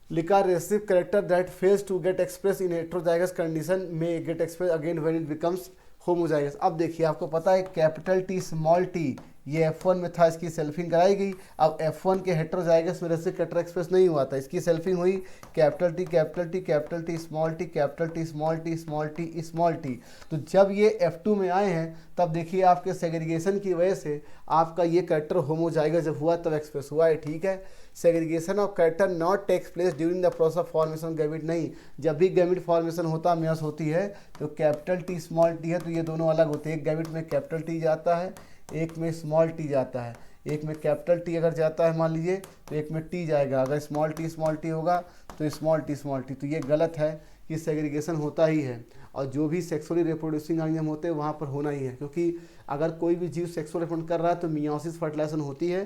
लिखा recessive character that fails to get express in heterozygous condition में get express again when it becomes homozygous. अब देखिए, आपको पता है कैपिटल टी स्मॉल टी ये F1 में था, इसकी सेल्फिंग कराई गई। अब F1 के हेट्रोजाइगस में रेसिव करेक्टर एक्सप्रेस नहीं हुआ था, इसकी सेल्फिंग हुई capital T capital T capital T small T capital T small T small T small T. तो जब ये F2 में आए हैं, तब देखिए आपके सेग्रीगेशन की वजह से आपका ये करेक्टर होमोजाइगस जब हुआ तब एक्सप्रेस हुआ है। ठीक है, segregation of character not takes place during the process of formation gamete. नहीं, जब भी गैमेट फॉर्मेशन होता, मेयर्स होती है, तो कैपिटल टी स्मॉल टी है, तो ये दोनों अलग होते हैं। एक गैमेट में कैपिटल टी जाता है, एक में स्मॉल टी जाता है। एक में कैपिटल टी अगर जाता है मान लीजिए, तो एक में टी जाएगा। अगर स्मॉल टी होगा तो स्मॉल टी। तो ये गलत है कि सेग्रीगेशन होता ही है, और जो भी सेक्सुअली रिप्रोड्यूसिंग ऑर्गेनिज्म होते हैं वहाँ पर होना ही है, क्योंकि अगर कोई भी जीव सेक्सुअल रिप्रोडक्शन कर रहा है तो मियोसिस फर्टिलाइजेशन होती है,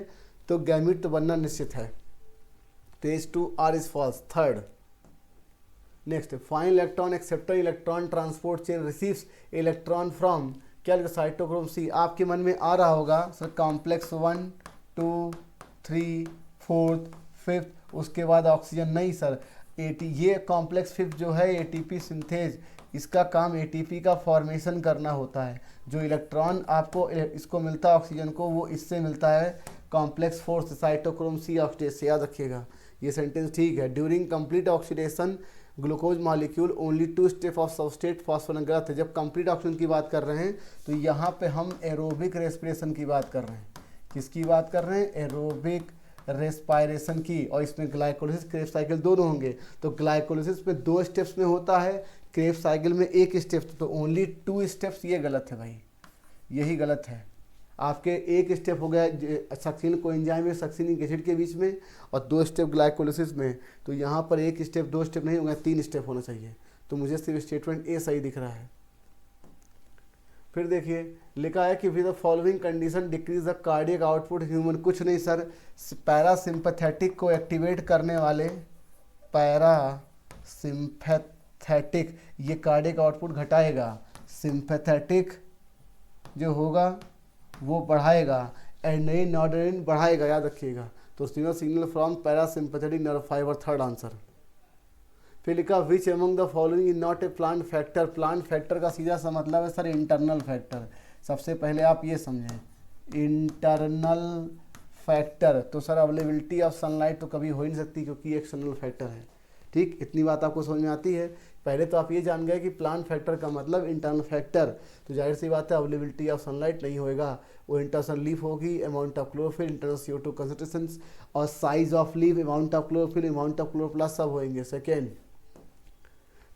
तो गैमीट तो बनना निश्चित है। तो H2R is false. Third, next, final electron acceptor electron transport chain receives electron from क्या लिखा, साइटोक्रोम सी। आपके मन में आ रहा होगा सर कॉम्प्लेक्स 1 2 3 4 5, उसके बाद ऑक्सीजन। नहीं सर, ये कॉम्प्लेक्स 5 जो है एटीपी सिंथेज, इसका काम एटीपी का फॉर्मेशन करना होता है। जो इलेक्ट्रॉन आपको इसको मिलता है ऑक्सीजन को, वो इससे मिलता है कॉम्प्लेक्स 4 से, साइटोक्रोम सी ऑक्सीडेज से। याद रखिएगा, ये सेंटेंस ठीक है। During complete oxidation glucose molecule only 2 step of substrate phosphorus. गलत है, जब कंप्लीट ऑक्सीजन की बात कर रहे हैं तो यहाँ पे हम एरोबिक रेस्पिरेशन की बात कर रहे हैं। किसकी बात कर रहे हैं, एरोबिक रेस्पायरेशन की। और इसमें ग्लाइकोलिसिस क्रेब्स साइकिल दोनों होंगे। तो ग्लाइकोलिसिस में 2 स्टेप्स में होता है, क्रेब्स साइकिल में 1 स्टेप, तो ओनली 2 स्टेप्स। ये गलत है भाई, यही गलत है। आपके 1 स्टेप हो गया सक्सिन कोएंजाइम में सक्सिनिक एसिड के बीच में, और 2 स्टेप ग्लाइकोलिसिस में। तो यहाँ पर 1 स्टेप 2 स्टेप नहीं होगा, 3 स्टेप होना चाहिए। तो मुझे सिर्फ स्टेटमेंट ए सही दिख रहा है। फिर देखिए, लिखा है कि with the following condition decrease the cardiac output human. कुछ नहीं सर, पैरासिम्पैथेटिक को एक्टिवेट करने वाले, पैरासिम्पैथेटिक ये कार्डियक आउटपुट घटाएगा, सिंपैथेटिक जो होगा वो बढ़ाएगा, एंड नॉर्डरिन बढ़ाएगा। याद रखिएगा, तो signal from parasympathetic nerve fibre. Third answer. फिर लिखा which among the following is not a plant factor. Plant factor का सीधा सा मतलब है सर इंटरनल फैक्टर। सबसे पहले आप ये समझें, इंटरनल फैक्टर तो सर अवेलेबिलिटी ऑफ सनलाइट तो कभी हो ही नहीं सकती, क्योंकि एक्सटर्नल फैक्टर है। ठीक, इतनी बात आपको समझ में आती है। पहले तो आप ये जान गए कि प्लांट फैक्टर का मतलब इंटरनल फैक्टर, तो जाहिर सी बात है अवेलेबिलिटी ऑफ सनलाइट नहीं होएगा, वो इंटरनल लीफ होगी, amount of chlorophyll, internal CO2 concentration, और size of leaf, amount of chlorophyll, amount of chloroplast सब होंगे। सेकेंड,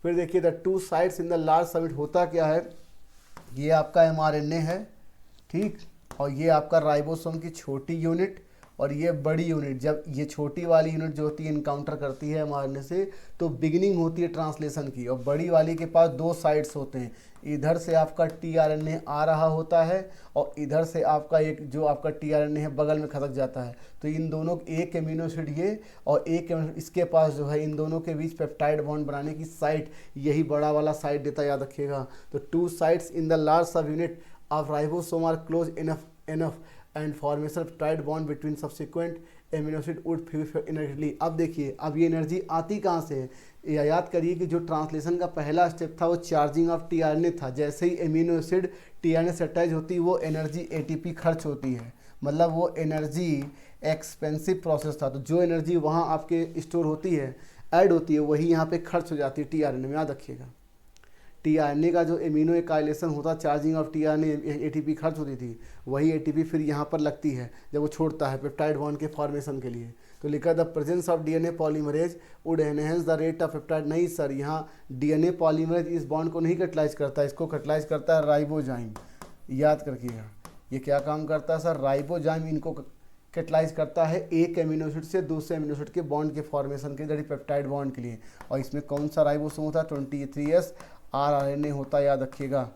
फिर देखिए the 2 sides in the large submit होता क्या है, ये आपका mRNA है, ठीक, और ये आपका राइबोसोम की छोटी यूनिट, और ये बड़ी यूनिट। जब ये छोटी वाली यूनिट जो होती है इनकाउंटर करती है mRNA से, तो बिगिनिंग होती है ट्रांसलेशन की, और बड़ी वाली के पास 2 साइड्स होते हैं। इधर से आपका tRNA आ रहा होता है, और इधर से आपका एक जो आपका tRNA है बगल में खसक जाता है। तो इन दोनों एक एमिनो एसिड ये और एक इसके पास जो है, इन दोनों के बीच पेप्टाइड बॉन्ड बनाने की साइट यही बड़ा वाला साइट देता है, याद रखिएगा। तो 2 sides in the large subunit of ribosome are close enough and formation of peptide bond between subsequent amino acid would fuse energy। अब देखिए, अब ये एनर्जी आती कहाँ से है, याद करिए कि जो ट्रांसलेशन का पहला स्टेप था वो चार्जिंग ऑफ tRNA था। जैसे ही एमिनो एसिड tRNA से अटैच होती है, वो एनर्जी ATP खर्च होती है, मतलब वो एनर्जी एक्सपेंसिव प्रोसेस था। तो जो एनर्जी वहाँ आपके स्टोर होती है, ऐड होती है, वही यहाँ पे खर्च हो जाती है tRNA में। याद रखिएगा, tRNA का जो एमिनो एकाइलेशन होता, चार्जिंग ऑफ tRNA ATP खर्च होती थी, वही ATP फिर यहाँ पर लगती है जब वो छोड़ता है पेप्टाइड बॉन्ड के फॉर्मेशन के लिए। तो लिखा the presence of DNA polymerase would enhance the rate of peptide. नहीं सर, यहाँ DNA पॉलीमरेज इस बॉन्ड को नहीं कटलाइज करता, इसको कटलाइज करता है राइबोजाइम। याद रखिएगा, ये क्या काम करता है सर, राइबोजाइम इनको कैटलाइज करता है एक एमिनो एसिड से दूसरे एमिनो एसिड के बॉन्ड के फॉर्मेशन के, दैट पेप्टाइड बॉन्ड के लिए। और इसमें कौन सा राइबोसोम होता है? 23S rRNA होता है, याद रखिएगा।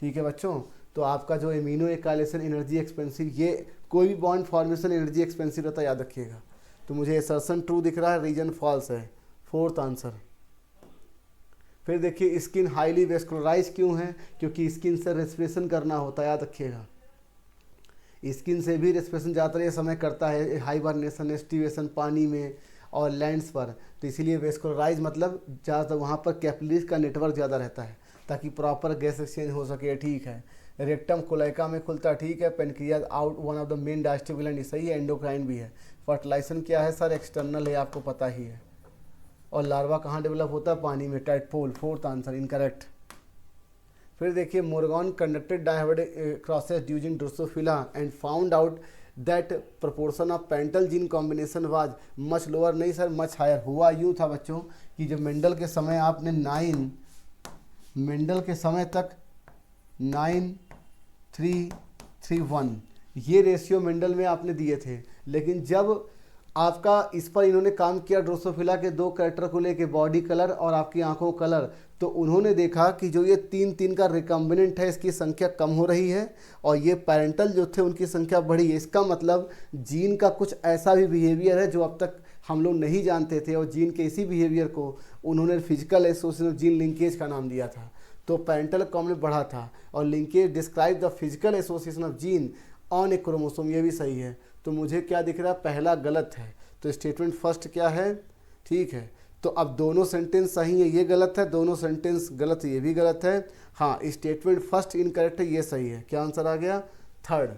ठीक है बच्चों, तो आपका जो एमिनो एकाइलेशन एनर्जी एक्सपेंसिव, ये कोई भी बॉन्ड फॉर्मेशन एनर्जी एक्सपेंसिव रहता है, याद रखिएगा। तो मुझे असर्शन ट्रू दिख रहा है, रीजन फॉल्स है, फोर्थ आंसर। फिर देखिए स्किन हाईली वेस्कुलराइज क्यों है? क्योंकि स्किन से रेस्पिरेशन करना होता है, याद रखिएगा। स्किन से भी रेस्पिरेशन ज़्यादातर ये समय करता है, हाइबरनेशन, एस्टिवेशन पानी में और लैंड्स पर। तो इसीलिए वेस्कुलराइज मतलब ज़्यादातर वहाँ पर कैपिलरीज का नेटवर्क ज़्यादा रहता है ताकि प्रॉपर गैस एक्सचेंज हो सके। ठीक है, रेक्टम कोलाइका में खुलता, ठीक है। Pancreas out one of the main digestive gland, सही है। एंडोक्राइन भी है। फर्टिलाइजेशन क्या है सर? एक्सटर्नल है, आपको पता ही है। और लार्वा कहाँ डेवलप होता है? पानी में, टाइडपोल, फोर्थ आंसर इनकरेक्ट। फिर देखिए Morgan conducted dihybrid crosses during drosophila and found out that proportion of parental gene combination was much lower, नहीं सर मच हायर। हुआ यूँ था बच्चों कि जब मेंडल के समय आपने मेंडल के समय तक 9:3:1 ये रेशियो मेंडल में आपने दिए थे, लेकिन जब आपका इस पर इन्होंने काम किया ड्रोसोफिला के दो कैरेक्टर को लेके, बॉडी कलर और आपकी आंखों कलर, तो उन्होंने देखा कि जो ये 3:3 का रिकम्बिनेंट है इसकी संख्या कम हो रही है और ये पेरेंटल जो थे उनकी संख्या बढ़ी है। इसका मतलब जीन का कुछ ऐसा भी बिहेवियर है जो अब तक हम लोग नहीं जानते थे, और जीन के इसी बिहेवियर को उन्होंने physical association of gene linkage का नाम दिया था। तो पेरेंटल कॉम्बिनेंट बढ़ा था और linkage describe the physical association of gene on A chromosome, ये भी सही है। तो मुझे क्या दिख रहा है? पहला गलत है, तो स्टेटमेंट फर्स्ट क्या है? ठीक है, तो अब दोनों सेंटेंस सही है, ये गलत है, दोनों सेंटेंस गलत है, ये भी गलत है। हाँ, स्टेटमेंट फर्स्ट इनकरेक्ट है, ये सही है। क्या आंसर आ गया? थर्ड।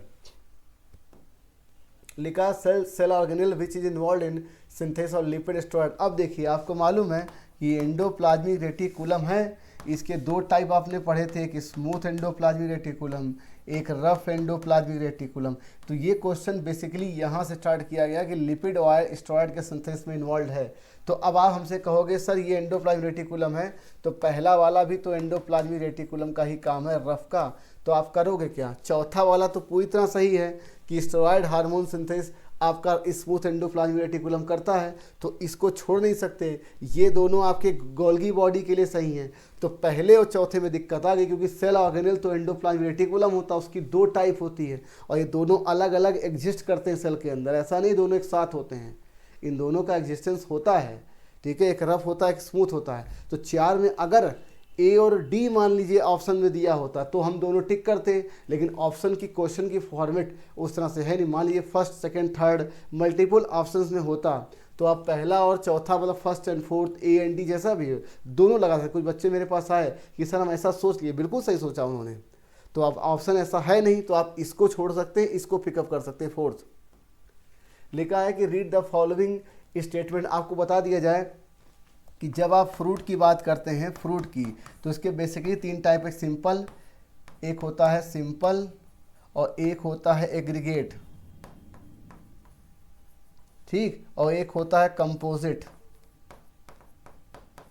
लिखा cell organelle which is involve in synthesis of lipid steroid. अब देखिए आपको मालूम है कि एंडोप्लाज्मिक रेटिकुलम है, इसके दो टाइप आपने पढ़े थे, एक स्मूथ एंडोप्लाज्मिक रेटिकुलम, एक रफ एंडोप्लाज्मिक रेटिकुलम। तो ये क्वेश्चन बेसिकली यहाँ से स्टार्ट किया गया कि लिपिड ऑयल स्टेरॉइड के सिंथेसिस में इन्वॉल्व है। तो अब आप हमसे कहोगे सर ये एंडोप्लाज्मिक रेटिकुलम है, तो पहला वाला भी तो एंडोप्लाज्मिक रेटिकुलम का ही काम है, रफ का। तो आप करोगे क्या? चौथा वाला तो पूरी तरह सही है कि स्टेरॉइड हार्मोन सिंथेसिस आपका स्मूथ एंडोप्लाज्मिक रेटिकुलम करता है, तो इसको छोड़ नहीं सकते। ये दोनों आपके गोल्गी बॉडी के लिए सही हैं। तो पहले और चौथे में दिक्कत आ गई क्योंकि सेल ऑर्गेनेल तो एंडोप्लाज्मिक रेटिकुलम होता है, उसकी दो टाइप होती है और ये दोनों अलग अलग एग्जिस्ट करते हैं सेल के अंदर, ऐसा नहीं दोनों एक साथ होते हैं, इन दोनों का एग्जिस्टेंस होता है। ठीक है, एक रफ होता है, एक स्मूथ होता है। तो चार में अगर ए और डी मान लीजिए ऑप्शन में दिया होता तो हम दोनों टिक करते, लेकिन ऑप्शन की क्वेश्चन की फॉर्मेट उस तरह से है नहीं। मान लीजिए first second third multiple options में होता तो आप पहला और चौथा मतलब first and fourth A and D जैसा भी है दोनों लगा सकते। कुछ बच्चे मेरे पास आए कि सर हम ऐसा सोच लिए, बिल्कुल सही सोचा उन्होंने। तो अब ऑप्शन ऐसा है नहीं तो आप इसको छोड़ सकते हैं, इसको पिकअप कर सकते हैं। फोर्थ लिखा है कि रीड द फॉलोइंग स्टेटमेंट। आपको बता दिया जाए कि जब आप फ्रूट की बात करते हैं, फ्रूट की, तो इसके बेसिकली तीन टाइप है। सिंपल, एक होता है सिंपल और एक होता है एग्रीगेट, ठीक, और एक होता है कंपोजिट।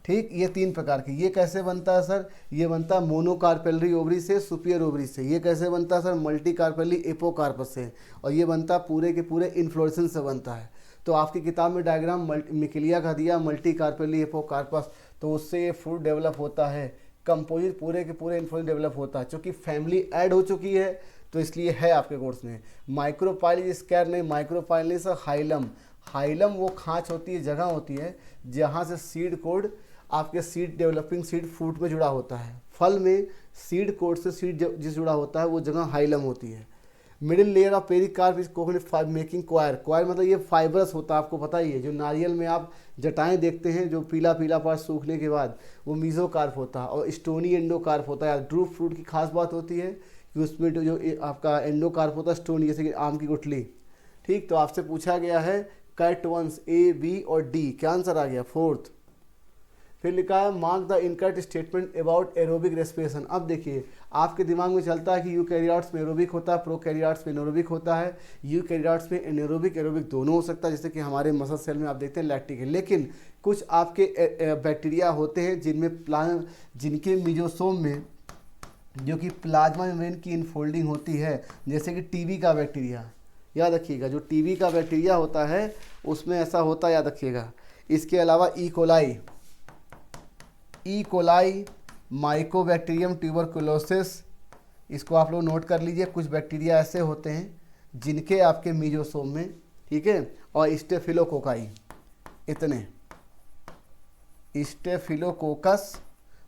ठीक, ये तीन प्रकार की। ये कैसे बनता है सर? ये बनता है मोनोकार्पेलरी ओवरी से, सुपियर ओवरी से। ये कैसे बनता है सर? मल्टी कार्पेलरी एपोकार्पस से। और ये बनता है पूरे के पूरे इन्फ्लोरेसेंस से बनता है। तो आपकी किताब में डायग्राम मिकेलिया का दिया, मल्टी कार्पेलरी एपोकार्पस, तो उससे ये फ्रूट डेवलप होता है। कंपोजिट पूरे के पूरे इन्फ्लोरेंस डेवलप होता है। चूँकि फैमिली ऐड हो चुकी है तो इसलिए है आपके कोर्स में। माइक्रोपाइल स्क्वायर नहीं, माइक्रोपाइल नहीं सर, हाइलम। हाइलम वो खाँच होती है, जगह होती है जहाँ से सीड कोड आपके सीड डेवलपिंग सीड फ्रूट में जुड़ा होता है। फल में सीड कोड से सीड जिस जुड़ा होता है वो जगह हाइलम होती है। Middle layer of pericarp is coconut making coir. Coir मतलब ये फाइबरस होता है, आपको पता ही है। जो नारियल में आप जटाएं देखते हैं जो पीला पीला पार्ट सूखने के बाद, वो मीजोकार्प होता है। और स्टोनी एंडोकार्प होता है। ड्रूप फ्रूट की खास बात होती है कि उसमें जो आपका एंडोकार्प होता है स्टोनी, जैसे कि आम की गुठली। ठीक, तो आपसे पूछा गया है करेक्ट वंस ए बी और डी, क्या आंसर आ गया? फोर्थ। फिर लिखा है mark the incorrect statement about aerobic respiration. अब देखिए आपके दिमाग में चलता है कि यूकैरियोट्स में एरोबिक होता है, प्रोकैरियोट्स में एनारोबिक होता है। यूकैरियोट्स में एनारोबिक एरोबिक दोनों हो सकता है, जैसे कि हमारे मसल सेल में आप देखते हैं लैक्टिक है। लेकिन कुछ आपके बैक्टीरिया होते हैं जिनके मीजोसोम में जो कि प्लाज्मा मेम्ब्रेन की इनफोल्डिंग होती है, जैसे कि टीबी का बैक्टीरिया। याद रखिएगा। जो टीबी का बैक्टीरिया होता है उसमें ऐसा होता है, याद रखिएगा। इसके अलावा ई कोलाई, माइकोबैक्टीरियम ट्यूबरकुलोसिस, इसको आप लोग नोट कर लीजिए। कुछ बैक्टीरिया ऐसे होते हैं जिनके आपके मीजोसोम में, ठीक है, और स्टेफिलोकोकाई, इतने, स्टेफिलोकोकस,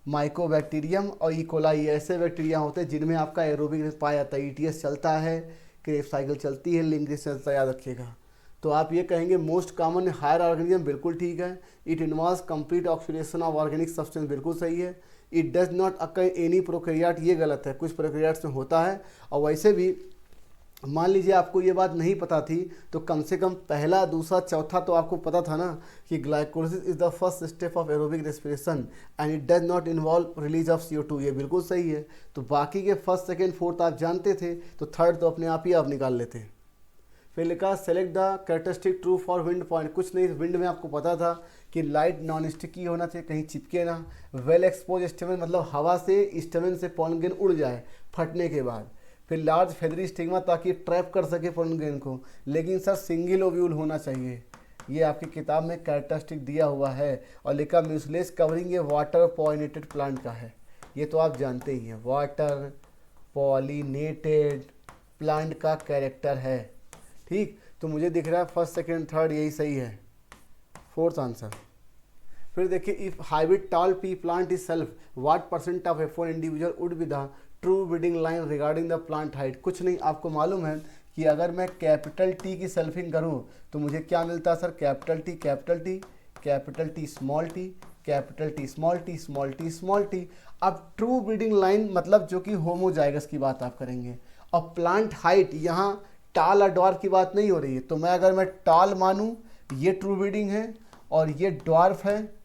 माइकोबैक्टीरियम और ई कोलाई ऐसे बैक्टीरिया होते हैं जिनमें आपका एरोबिक पाया जाता है। ईटीएस चलता है, क्रेब साइकिल चलती है, लिंक्रेज चलता है, याद रखिएगा। तो आप ये कहेंगे मोस्ट कॉमन हायर ऑर्गेनिज्म, बिल्कुल ठीक है। It involves complete oxidation of organic substance, बिल्कुल सही है। It does not occur any prokaryote, ये गलत है, कुछ प्रोकैरियोट्स में होता है। और वैसे भी मान लीजिए आपको ये बात नहीं पता थी तो कम से कम पहला, दूसरा, चौथा तो आपको पता था ना कि glycolysis is the first step of aerobic respiration and it does not involve release of CO2, ये बिल्कुल सही है। तो बाकी के फर्स्ट, सेकेंड, फोर्थ आप जानते थे, तो थर्ड तो अपने आप ही आप निकाल लेते। फिर लिखा select the characteristic true for wind point. कुछ नहीं, विंड में आपको पता था कि लाइट नॉन स्टिकी होना चाहिए, कहीं चिपके ना। वेल एक्सपोज स्टेमन, मतलब हवा से स्टेमन से पॉलन ग्रेन उड़ जाए फटने के बाद। फिर लार्ज फेदरी स्टिग्मा, ताकि ट्रैप कर सके पॉलन ग्रेन को। लेकिन सर सिंगल ओव्यूल होना चाहिए, ये आपकी किताब में कैरेक्टरिस्टिक दिया हुआ है। और लिखा म्यूसिलेज कवरिंग, ये वाटर पॉलिनेटेड प्लांट का है, ये तो आप जानते ही हैं, वाटर पॉलिनेटेड प्लांट का कैरेक्टर है, ठीक। तो मुझे दिख रहा है फर्स्ट, सेकेंड, थर्ड यही सही है, फोर्थ आंसर। फिर देखिए, if hybrid toll P plant is self, what percent of F1 individual would be the true breeding line regarding the plant height. कुछ नहीं, आपको मालूम है कि अगर मैं कैपिटल T की सेल्फिंग करूं तो मुझे क्या मिलता है sir, capital T, capital T, capital T small t, capital T small t, small t small t। अब ट्रू ब्रीडिंग लाइन मतलब जो कि होमोजाइगस की बात आप करेंगे। और प्लांट हाइट, यहाँ टाल और डॉर्फ की बात नहीं हो रही है। तो मैं अगर मैं टाल मानूं, ये ट्रू ब्रीडिंग है, और ये डॉर्फ है,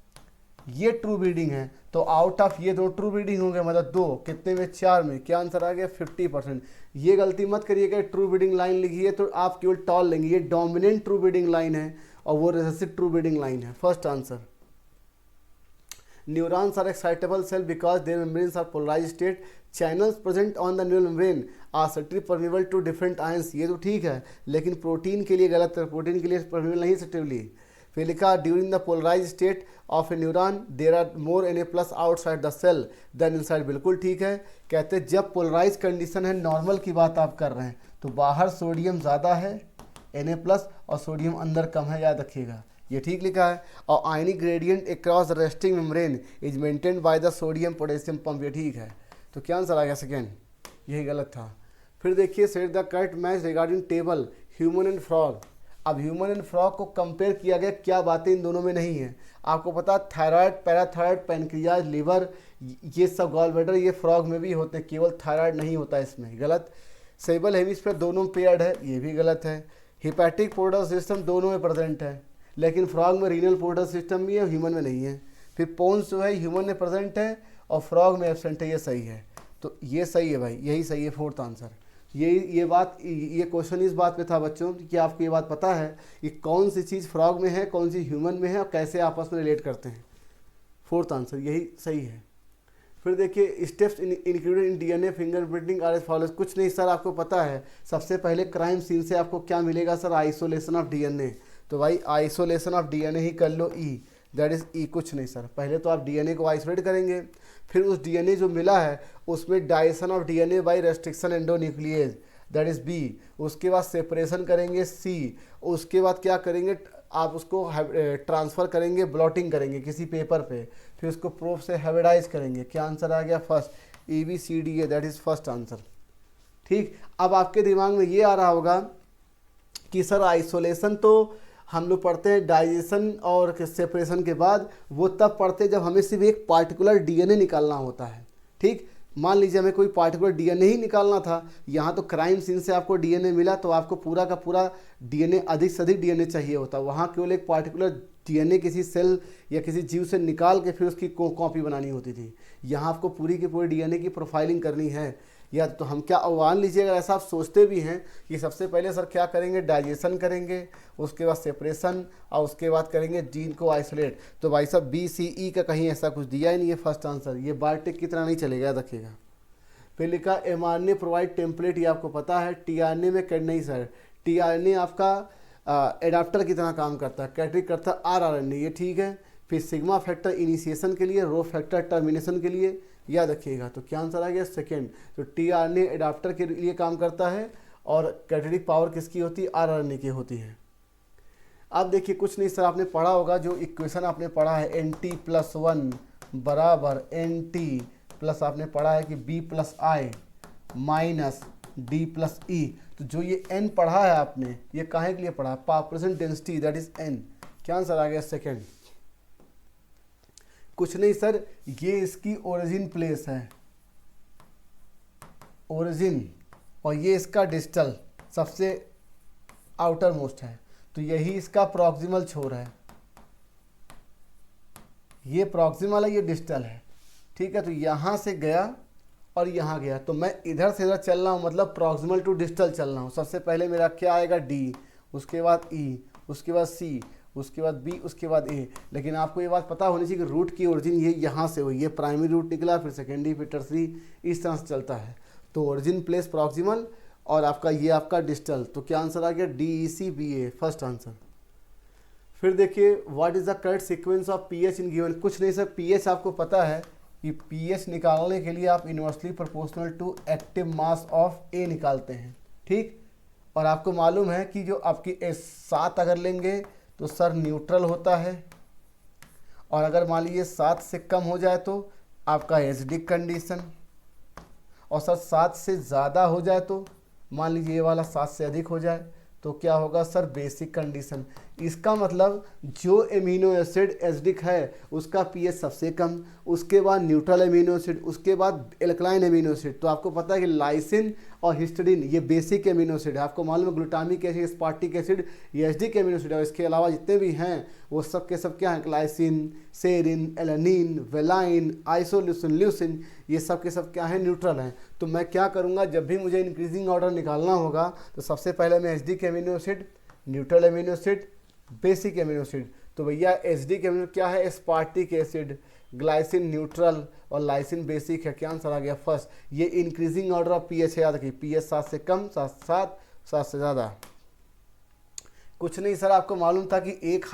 ये ट्रू ब्रीडिंग है, तो आउट ऑफ ये दो ट्रू ब्रीडिंग होंगे, मतलब दो, कितने में, 4 में, क्या आंसर आ गया, 50%। ये गलती मत करिएगा, ट्रू ब्रीडिंग लाइन लिखी है तो आप केवल टॉल लेंगे, ये डोमिनेंट ट्रू ब्रीडिंग लाइन है और वो रिसेसिव ट्रू ब्रीडिंग लाइन है, first answer. Neurons are excitable cell because their membranes are polarized state, channels present on the neural membrane are selectively permeable to different ions, ये तो ठीक है, लेकिन protein के लिए गलत है, प्रोटीन के लिए परमिएबल नहीं सटिवली। फिर लिखा during the polarise state of a neuron there are more Na+ outside the cell than inside, बिल्कुल ठीक है। कहते हैं जब पोलराइज कंडीशन है, नॉर्मल की बात आप कर रहे हैं, तो बाहर सोडियम ज़्यादा है Na+ और सोडियम अंदर कम है, याद रखिएगा, ये ठीक लिखा है। और ionic gradient across the resting membrane is maintained by the sodium potassium pump, ये ठीक है। तो क्या आंसर आ गया, सेकेंड, यही गलत था। फिर देखिए set the correct match regarding table human and frog. अब ह्यूमन एंड फ्रॉग को कंपेयर किया गया, क्या बातें इन दोनों में नहीं है आपको पता, थायराइड, पैराथायराइड, पैनक्रियाज, लीवर, ये सब गॉल ब्लैडर, ये फ्रॉग में भी होते हैं, केवल थायराइड नहीं होता इसमें, गलत। सेबल हेमिस्फीयर दोनों में पेयर्ड है, ये भी गलत है। हिपैटिक पोर्टल सिस्टम दोनों में प्रेजेंट है, लेकिन फ्रॉग में रीनल पोर्टल सिस्टम भी है, ह्यूमन में नहीं है। फिर पोन्स जो है ह्यूमन में प्रेजेंट है और फ्रॉग में एब्सेंट है, ये सही है। तो ये सही है भाई, यही सही है, फोर्थ आंसर। ये क्वेश्चन इस बात पे था बच्चों कि आपको ये बात पता है कि कौन सी चीज़ फ्रॉग में है, कौन सी ह्यूमन में है और कैसे आपस में रिलेट करते हैं, फोर्थ आंसर यही सही है। फिर देखिए steps included in DNA fingerprinting are as follows. कुछ नहीं सर, आपको पता है सबसे पहले क्राइम सीन से आपको क्या मिलेगा सर, आइसोलेशन ऑफ DNA। तो भाई आइसोलेशन ऑफ DNA ही कर लो, ई, दैट इज़ ई, कुछ नहीं सर। पहले तो आप DNA को आइसोलेट करेंगे, फिर उस DNA जो मिला है उसमें digestion of DNA by restriction endonuclease, that is B. उसके बाद सेपरेशन करेंगे, सी। उसके बाद क्या करेंगे, आप उसको ट्रांसफ़र करेंगे, ब्लॉटिंग करेंगे किसी पेपर पे, फिर उसको प्रूफ से हाइब्रिडाइज करेंगे। क्या आंसर आ गया, first, EBCDA, that is first answer, ठीक। अब आपके दिमाग में ये आ रहा होगा कि सर आइसोलेशन तो हम लोग पढ़ते हैं डाइजेशन और सेपरेशन के बाद, वो तब पढ़ते हैं जब हमें सिर्फ एक पार्टिकुलर DNA निकालना होता है, ठीक। मान लीजिए हमें कोई पार्टिकुलर DNA ही निकालना था, यहाँ तो क्राइम सीन से आपको DNA मिला तो आपको पूरा का पूरा DNA, अधिक से अधिक DNA चाहिए होता, वहाँ केवल एक पार्टिकुलर DNA किसी सेल या किसी जीव से निकाल के फिर उसकी कॉपी बनानी होती थी। यहाँ आपको पूरी की पूरी DNA की प्रोफाइलिंग करनी है। या तो हम क्या मान लीजिए अगर ऐसा आप सोचते भी हैं कि सबसे पहले सर क्या करेंगे, डाइजेशन करेंगे, उसके बाद सेपरेशन और उसके बाद करेंगे जीन को आइसोलेट, तो भाई साहब BCE का कहीं ऐसा कुछ दिया ही नहीं है फर्स्ट आंसर, ये बायोटेक की तरह नहीं चलेगा, याद रखिएगा। फिर लिखा mRNA प्रोवाइड टेम्पलेट, ये आपको पता है। tRNA में नहीं सर, टीआरएनए आपका एडाप्टर की तरह काम करता है, कैटरिक करता है आरआरएनए, ये ठीक है। फिर सिग्मा फैक्टर इनिशिएशन के लिए, रो फैक्टर टर्मिनेशन के लिए, याद रखिएगा। तो क्या आंसर आ गया? सेकेंड। तो टीआरएनए एडाप्टर के लिए काम करता है और कैटरिक पावर किसकी होती है? आरआरएनए की होती है। अब देखिए कुछ नहीं सर, आपने पढ़ा होगा जो इक्वेशन आपने पढ़ा है NT+1 बराबर NT प्लस आपने पढ़ा है कि B+I माइनस D+E। तो जो ये n पढ़ा है आपने, ये काहे के लिए पढ़ा? Population density that is n। क्या आंसर आ गया? सेकेंड। कुछ नहीं सर, ये इसकी ओरिजिन प्लेस है, ओरिजिन, और ये इसका डिस्टल सबसे आउटर मोस्ट है, तो यही इसका प्रॉक्सिमल छोर है। ये प्रॉक्सिमल है, ये डिस्टल है, ठीक है। तो यहाँ से गया और यहाँ गया, तो मैं इधर से इधर चल रहा हूँ, मतलब प्रॉक्सिमल टू डिस्टल चल रहा हूँ। सबसे पहले मेरा क्या आएगा? D, उसके बाद E, उसके बाद C, उसके बाद B, उसके बाद A। लेकिन आपको ये बात पता होनी चाहिए कि रूट की ओरिजिन ये यहाँ से हुई, ये प्राइमरी रूट निकला, फिर सेकेंडरी, फिर टर्सरी, इस तरह से चलता है। तो ओरिजिन प्लेस प्रॉक्सिमल और आपका ये आपका डिस्टल। तो क्या आंसर आ गया? DECBA, first answer. फिर देखिए what is the correct sequence of pH in given. कुछ नहीं सर, पीएच आपको पता है कि पीएच निकालने के लिए आप inversely proportional to active mass of a निकालते हैं, ठीक। और आपको मालूम है कि जो आपकी 7 अगर लेंगे तो सर न्यूट्रल होता है, और अगर मान लीजिए 7 से कम हो जाए तो आपका एसिडिक कंडीशन, और सर 7 से ज़्यादा हो जाए तो मान लीजिए ये वाला 7 से अधिक हो जाए तो क्या होगा सर? Basic condition. इसका मतलब जो एमिनो एसिड एसिडिक है उसका पीएच सबसे कम, उसके बाद न्यूट्रल एमिनो एसिड, उसके बाद एल्कलाइन एमिनो एसिड। तो आपको पता है कि लाइसिन और हिस्टडीन ये बेसिक एमिनो एसिड है। आपको मालूम है ग्लूटामिक एसिड, एस्पार्टिक एसिड ये एसिडिक एमिनो एसिड है। और इसके अलावा जितने भी हैं वो सब के सब क्या हैं? Glycine, serine, alanine, valine, isoleucine, leucine, ये सब के सब क्या हैं? न्यूट्रल हैं। तो मैं क्या करूँगा, जब भी मुझे इंक्रीजिंग ऑर्डर निकालना होगा तो सबसे पहले मैं acidic amino acid, neutral amino acid, basic amino acid. तो भैया एसिडिक एमिनो क्या है? एस्पार्टिक एसिड, ग्लाइसिन न्यूट्रल और लाइसिन बेसिक है। क्या आंसर आ गया? फर्स्ट। ये इंक्रीजिंग ऑर्डर ऑफ पीएच है, याद रखिए। पीएच 7 से कम, 7 से ज़्यादा। कुछ नहीं सर, आपको मालूम था कि एक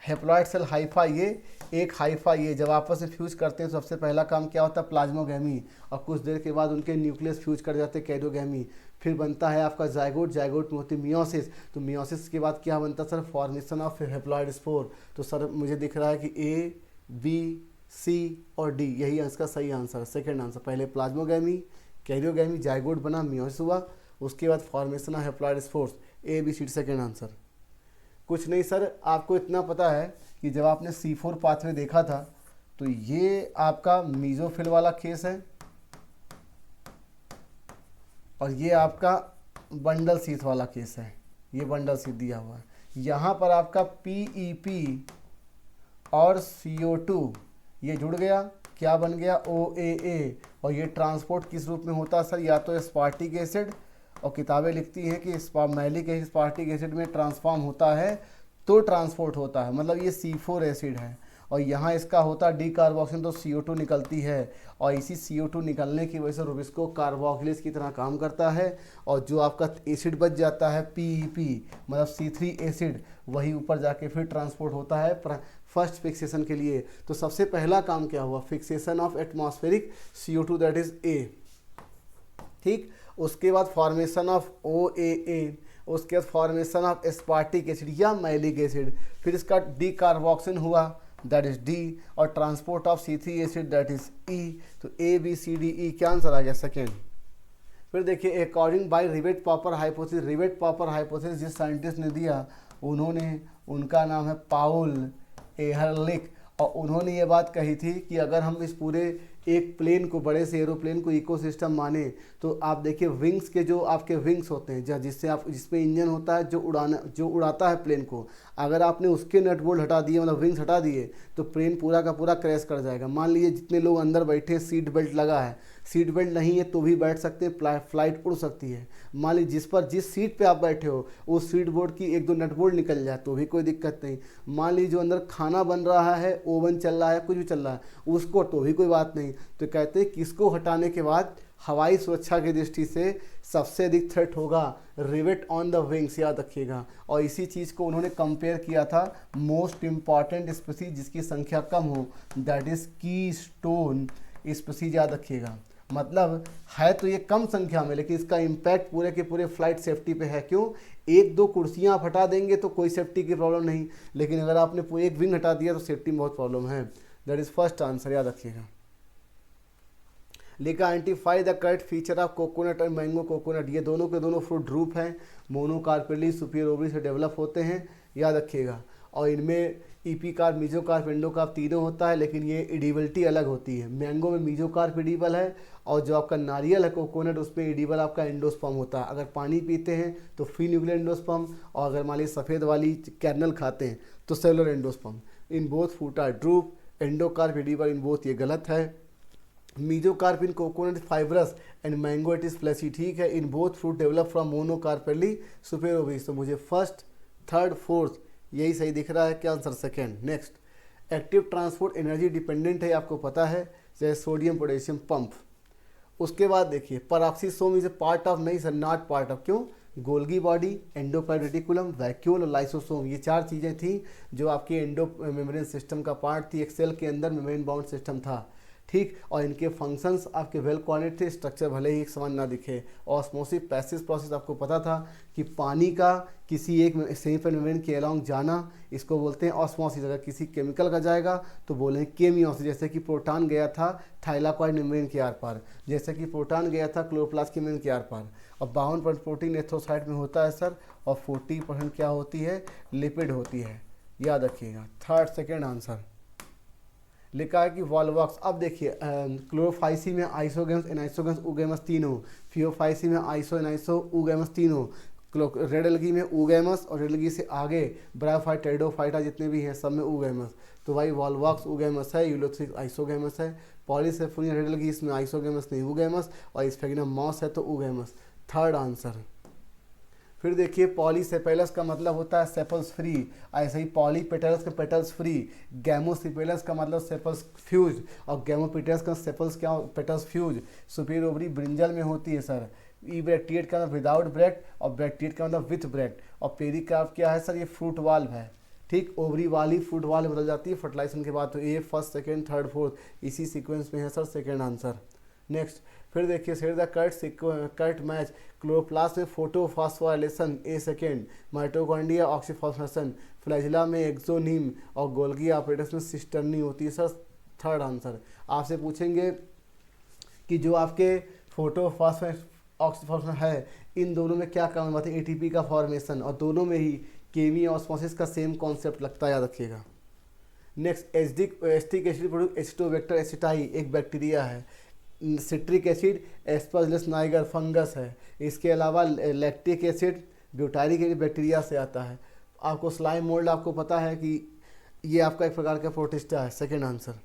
हेप्लॉइड सेल हाइफा ये, एक हाइफा ये, जब आपस में फ्यूज करते हैं तो सबसे पहला काम क्या होता है? प्लाज्मोगैमी, और कुछ देर के बाद उनके न्यूक्लियस फ्यूज कर जाते हैं, कैरियोगैमी। फिर बनता है आपका जायगोट, जायगोट में होती है मियोसिस। तो मियोसिस के बाद क्या बनता है sir? Formation of haploid spore. तो सर मुझे दिख रहा है कि A, B, C और D यही इसका सही आंसर है, सेकेंड आंसर। पहले प्लाज्मोगैमी, कैरियोगैमी, जायगोट बना, मियोसिस हुआ, उसके बाद formation of haploid spores, ABC, second answer. कुछ नहीं सर, आपको इतना पता है कि जब आपने C4 पाथवे देखा था तो ये आपका मीजोफिल वाला केस है और ये आपका बंडल सीथ वाला केस है। ये बंडल सीथ दिया हुआ है। यहाँ पर आपका PEP और CO2 ये जुड़ गया, क्या बन गया? OAA। और ये ट्रांसपोर्ट किस रूप में होता है सर? या तो एस्पार्टिक एसिड, और किताबें लिखती हैं कि मैलिक एस्पार्टिक एसिड में ट्रांसफॉर्म होता है तो ट्रांसपोर्ट होता है, मतलब ये C4 एसिड है। और यहाँ इसका होता है डीकार्बोक्सिलेशन, तो CO2 निकलती है, और इसी CO2 निकलने की वजह से रुबिस्को कार्बोक्सिलेज की तरह काम करता है। और जो आपका एसिड बच जाता है PEP मतलब C3 एसिड, वही ऊपर जाके फिर ट्रांसपोर्ट होता है फर्स्ट फिक्सेशन के लिए। तो सबसे पहला काम क्या हुआ? Fixation of atmospheric CO2 that is A, ठीक। उसके बाद फॉर्मेशन ऑफ OAA, उसके बाद फॉर्मेशन ऑफ एस्पार्टिक एसिड या मैलिक एसिड, फिर इसका डीकार्बोक्सिलेशन हुआ दैट इज D, और transport of C3 acid that is E। तो ABCDE क्या आंसर आ गया? सेकेंड। फिर देखिए according by rivet popper hypothesis, rivet popper hypothesis जिस साइंटिस्ट ने दिया उनका नाम है पाउल एहरलिख, और उन्होंने ये बात कही थी कि अगर हम इस पूरे एक प्लेन को, बड़े से एरोप्लेन को इकोसिस्टम माने, तो आप देखिए विंग्स के जो आपके विंग्स होते हैं जिससे आप, जिसमें इंजन होता है जो उड़ाता है प्लेन को, अगर आपने उसके नट बोल्ट हटा दिए, मतलब विंग्स हटा दिए, तो प्लेन पूरा का पूरा क्रैश कर जाएगा। मान लीजिए जितने लोग अंदर बैठे हैं सीट बेल्ट लगा है, सीट बेल्ट नहीं है तो भी बैठ सकते हैं, फ्लाइट उड़ सकती है। मान लीजिए जिस सीट पे आप बैठे हो उस सीट बोर्ड की 1-2 नट बोल्ट निकल जाए तो भी कोई दिक्कत नहीं। मान लीजिए जो अंदर खाना बन रहा है, ओवन चल रहा है, कुछ भी चल रहा है, उसको तो भी कोई बात नहीं। तो कहते हैं किसको हटाने के बाद हवाई सुरक्षा की दृष्टि से सबसे अधिक थ्रेट होगा रिवेट ऑन द विंग्स, याद रखिएगा। और इसी चीज़ को उन्होंने कंपेयर किया था मोस्ट इम्पॉर्टेंट स्पीसीज जिसकी संख्या कम हो, दैट इज की स्टोन स्पीसीज, याद रखिएगा। मतलब है तो ये कम संख्या में, लेकिन इसका इम्पैक्ट पूरे के पूरे फ्लाइट सेफ्टी पे है। क्यों? एक दो कुर्सियाँ आप हटा देंगे तो कोई सेफ्टी की प्रॉब्लम नहीं, लेकिन अगर आपने पूरे एक विंग हटा दिया तो सेफ्टी में बहुत प्रॉब्लम है। दैट इज फर्स्ट आंसर, याद रखिएगा। लिखा identify the correct feature of coconut और मैंगो कोकोनट, ये दोनों के दोनों फ्रूट ड्रूप हैं, मोनोकार्पेली सुपीरियर ओवरी से डेवलप होते हैं, याद रखिएगा। और इनमें ईपीकार्प, मीजोकार्प, एंडोकार्प तीनों होता है, लेकिन ये एडिबिलिटी अलग होती है। मैंगो में मीजोकार्प एडिबल है, और जो आपका नारियल है कोकोनट उसमें एडिबल आपका एंडोस्पर्म होता है। अगर पानी पीते हैं तो फ्री न्यूक्लियर एंडोस्पर्म, और अगर मान लीजिए सफ़ेद वाली कैरनल खाते हैं तो cellular endosperm. In both fruit are drupe, endocarp edible in both, ये गलत है। Mesocarp in coconut fibrous and mango it is fleshy, ठीक है। In both fruit develop from monocarpellary superior ovary. तो मुझे फर्स्ट, थर्ड, फोर्थ यही सही दिख रहा है। क्या answer? Second. Next, active transport energy dependent है, आपको पता है, जैसे सोडियम पोटेशियम पंप। उसके बाद देखिए पराक्सीसोम इज ए पार्ट ऑफ, नहीं सर, नॉट पार्ट ऑफ। क्यों? Golgi body, endoplasmic reticulum, vacuole और लाइसोसोम, ये चार चीज़ें थी जो आपके एंडो मेम्ब्रेन सिस्टम का पार्ट थी। एक सेल के अंदर मेम्ब्रेन बाउंड सिस्टम था, ठीक। और इनके फंक्शंस आपके वेल कोऑर्डिनेट थे, स्ट्रक्चर भले ही एक समान ना दिखे। ऑस्मोसिस पैसिव प्रोसेस आपको पता था कि पानी का किसी एक सेमीफाइड मेम्ब्रेन के अलॉन्ग जाना, इसको बोलते हैं ऑस्मोसिस। अगर किसी केमिकल का जाएगा तो बोलेंगे केमियोसिस। जैसे कि प्रोटॉन गया था थाइलाकॉइड मेम्ब्रेन के आर पार, जैसे कि प्रोटॉन गया था क्लोरोप्लास्ट के मेम्ब्रेन के आर पार। और 52% प्रोटीन एथ्रोसाइट में होता है सर, और 40% क्या होती है? लिपिड होती है, याद रखिएगा। थर्ड, सेकेंड आंसर लिखा है कि वॉलवॉक्स। अब देखिए क्लोरोफाइसी में आइसोगेम्स, एनाइसोगेम्स, उगेमस तीनों। फियोफाइसी में आइसो, एनाइसो, उगेमस तीनों। रेड एल्गी में उगेमस, और रेड एल्गी से आगे ब्रायोफाइट, टेरिडोफाइटा जितने भी हैं सब में उगेमस। तो भाई वॉलवॉक्स उगेमस है, यूलोथ्रिक्स आइसोगेमस है। पॉलीसेफोनिया रेड एल्गी इसमें आइसोगेमस नहीं उगेमस, और स्फेग्नम मॉस है तो उगेमस। Third answer. फिर देखिए पॉलीसेपेलस का मतलब होता है सेपल्स फ्री, ऐसे ही पॉलीपेटल्स का पेटल्स फ्री। गैमोसिपेलस का मतलब सेपल्स फ्यूज, और गैमोपेटल्स का सेपल्स क्या? Petals fuse. Superior ovary brinjal में होती है सर। ई ब्रैक्टिएट का मतलब विदाउट ब्रैक्ट, और ब्रैक्टिएट का मतलब विथ ब्रैक्ट। और पेरिकार्प क्या है सर? ये फ्रूट वाल्व है, ठीक। ओवरी वाली फ्रूट वाल्व बदल जाती है फर्टिलाइजेशन के बाद। तो ए फर्स्ट, सेकेंड, थर्ड, फोर्थ इसी सीक्वेंस में है सर, सेकेंड आंसर। नेक्स्ट, फिर देखिए set the correct match. Chloroplast में फोटोफॉस्फोराइलेशन, ए सेकेंड। माइटोकॉन्ड्रिया ऑक्सीफॉस्फोरेशन। फ्लैजिला में एक्सोनीम, और गोल्गी ऑपरेटर्स में सिस्टर्नी होती है सर, थर्ड आंसर। आपसे पूछेंगे कि जो आपके फोटोफॉस्फोरेशन ऑक्सीफॉस्फोरेशन है, इन दोनों में क्या काम होता है? एटीपी का फॉर्मेशन, और दोनों में ही केमी ऑस्मोसिस का सेम कॉन्सेप्ट लगता है, याद रखिएगा। Next, acetic acid produce acetobacter aceti, एक बैक्टीरिया है। Citric acid aspergillus niger, fungus है। इसके अलावा lactic acid butyric acid bacteria से आता है। आपको स्लाइम मोल्ड आपको पता है कि ये आपका एक प्रकार का प्रोटिस्टा है, सेकेंड आंसर।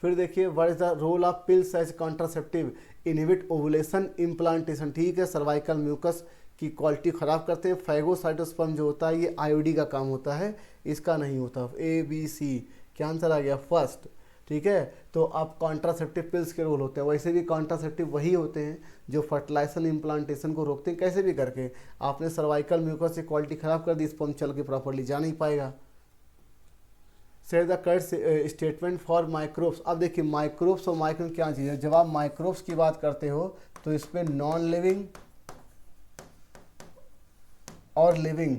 फिर देखिए what is the role of pills as contraceptive? Inhibit ovulation, implantation, ठीक है। सर्वाइकल म्यूकस की क्वालिटी ख़राब करते हैं। फाइगोसाइटोस्पर्म जो होता है ये आईओडी का काम होता है, इसका नहीं होता। ए बी सी, क्या आंसर आ गया? फर्स्ट, ठीक है। तो आप कॉन्ट्रासेप्टिव पिल्स के रोल होते हैं। वैसे भी कॉन्ट्रासेप्टिव वही होते हैं जो फर्टिलाइजेशन इम्प्लांटेशन को रोकते हैं, कैसे भी करके। आपने सर्वाइकल म्यूकस की क्वालिटी ख़राब कर दी, स्पर्म चल के प्रॉपर्ली जा नहीं पाएगा। Set the correct statement for microbes. अब देखिए माइक्रोब्स और माइक्रो क्या चीज़ है? जब आप माइक्रोब्स की बात करते हो तो इसमें नॉन लिविंग और लिविंग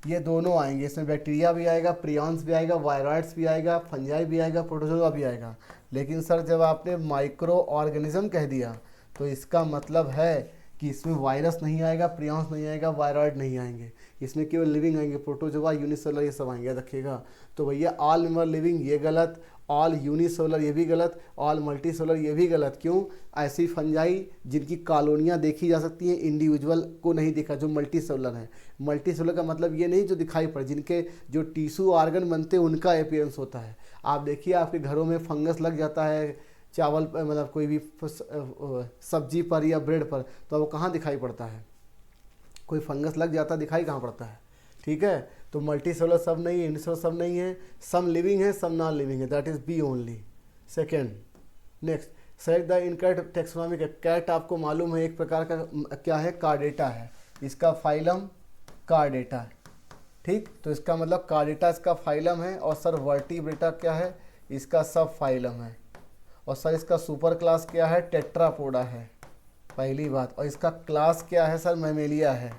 ये दोनों आएंगे। इसमें बैक्टीरिया भी आएगा, प्रियॉन्स भी आएगा, वायरॉइड्स भी आएगा, फंजाई भी आएगा, प्रोटोजोआ भी आएगा। लेकिन सर जब आपने माइक्रो ऑर्गेनिज्म कह दिया तो इसका मतलब है कि इसमें वायरस नहीं आएगा, प्रियॉन्स नहीं आएगा, वायरॉइड नहीं आएंगे। इसमें केवल लिविंग आएंगे, प्रोटोजोआ, यूनिसेलुलर ये सब आएंगे, रखिएगा। तो भैया ऑल मेंबर लिविंग ये गलत, ऑल यूनिसेलुलर ये भी गलत, ऑल मल्टीसेलुलर ये भी गलत। क्यों? ऐसी फंजाई जिनकी कॉलोनियाँ देखी जा सकती हैं, इंडिविजुअल को नहीं देखा, जो मल्टीसेलुलर है। मल्टीसेलुलर का मतलब ये नहीं जो दिखाई पड़े, जिनके जो टिश्यू ऑर्गन बनते हैं उनका अपीयरेंस होता है। आप देखिए आपके घरों में फंगस लग जाता है चावल मतलब कोई भी सब्जी पर या ब्रेड पर, तो वो कहाँ दिखाई पड़ता है? कोई फंगस लग जाता है, दिखाई कहाँ पड़ता है? ठीक है। तो मल्टी सेलुलर सब नहीं है, यूनिसेलुलर सब नहीं है, सम लिविंग है, सम नॉन लिविंग है, that is B only, second. Next, select the incorrect taxonomic. Cat आपको मालूम है एक प्रकार का क्या है, कार्डेटा है, इसका फाइलम कार्डेटा है, ठीक। तो इसका मतलब कार्डेटा इसका फाइलम है, और सर वर्टिब्रेटा क्या है, इसका सब फाइलम है, और सर इसका सुपर क्लास क्या है, टेट्रापोडा है, पहली बात। और इसका क्लास क्या है सर, मैमेलिया है,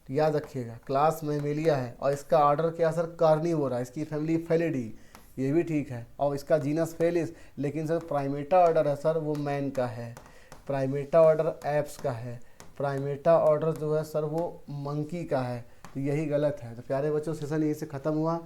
याद रखिएगा क्लास मैमेलिया है। और इसका ऑर्डर क्या है सर, कार्निवोरा, इसकी फैमिली फेलिडी, ये भी ठीक है। और इसका जीनस फेलिस, लेकिन सर प्राइमेटा ऑर्डर है सर वो मैन का है, प्राइमेटा ऑर्डर एप्स का है, प्राइमेटा ऑर्डर जो है सर वो मंकी का है, तो यही गलत है। तो प्यारे बच्चों सेशन यहीं से ख़त्म हुआ।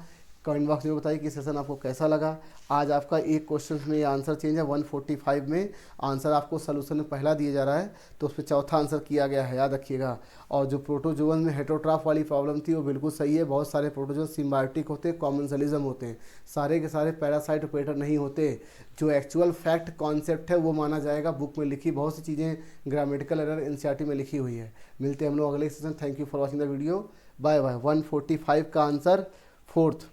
कमेंट बॉक्स में बताइए कि सेशन आपको कैसा लगा। आज आपका एक क्वेश्चन में ये आंसर चेंज है, 145 में आंसर आपको सोल्यूशन में पहला दिया जा रहा है, तो उस पर चौथा आंसर किया गया है, याद रखिएगा। और जो प्रोटोजोवन में हेटेरोट्रॉफ वाली प्रॉब्लम थी वो बिल्कुल सही है। बहुत सारे प्रोटोजोन सिम्बायोटिक होते हैं, कॉमेंसलिज्म होते हैं, सारे के सारे पैरासाइट ऑपरेटर नहीं होते। जो एक्चुअल फैक्ट कॉन्सेप्ट है वो माना जाएगा। बुक में लिखी बहुत सी चीज़ें ग्रामेटिकल एरर एनसीईआरटी में लिखी हुई है। मिलते हैं हम लोग अगले session. Thank you for watching the video, bye bye. 145 का आंसर फोर्थ।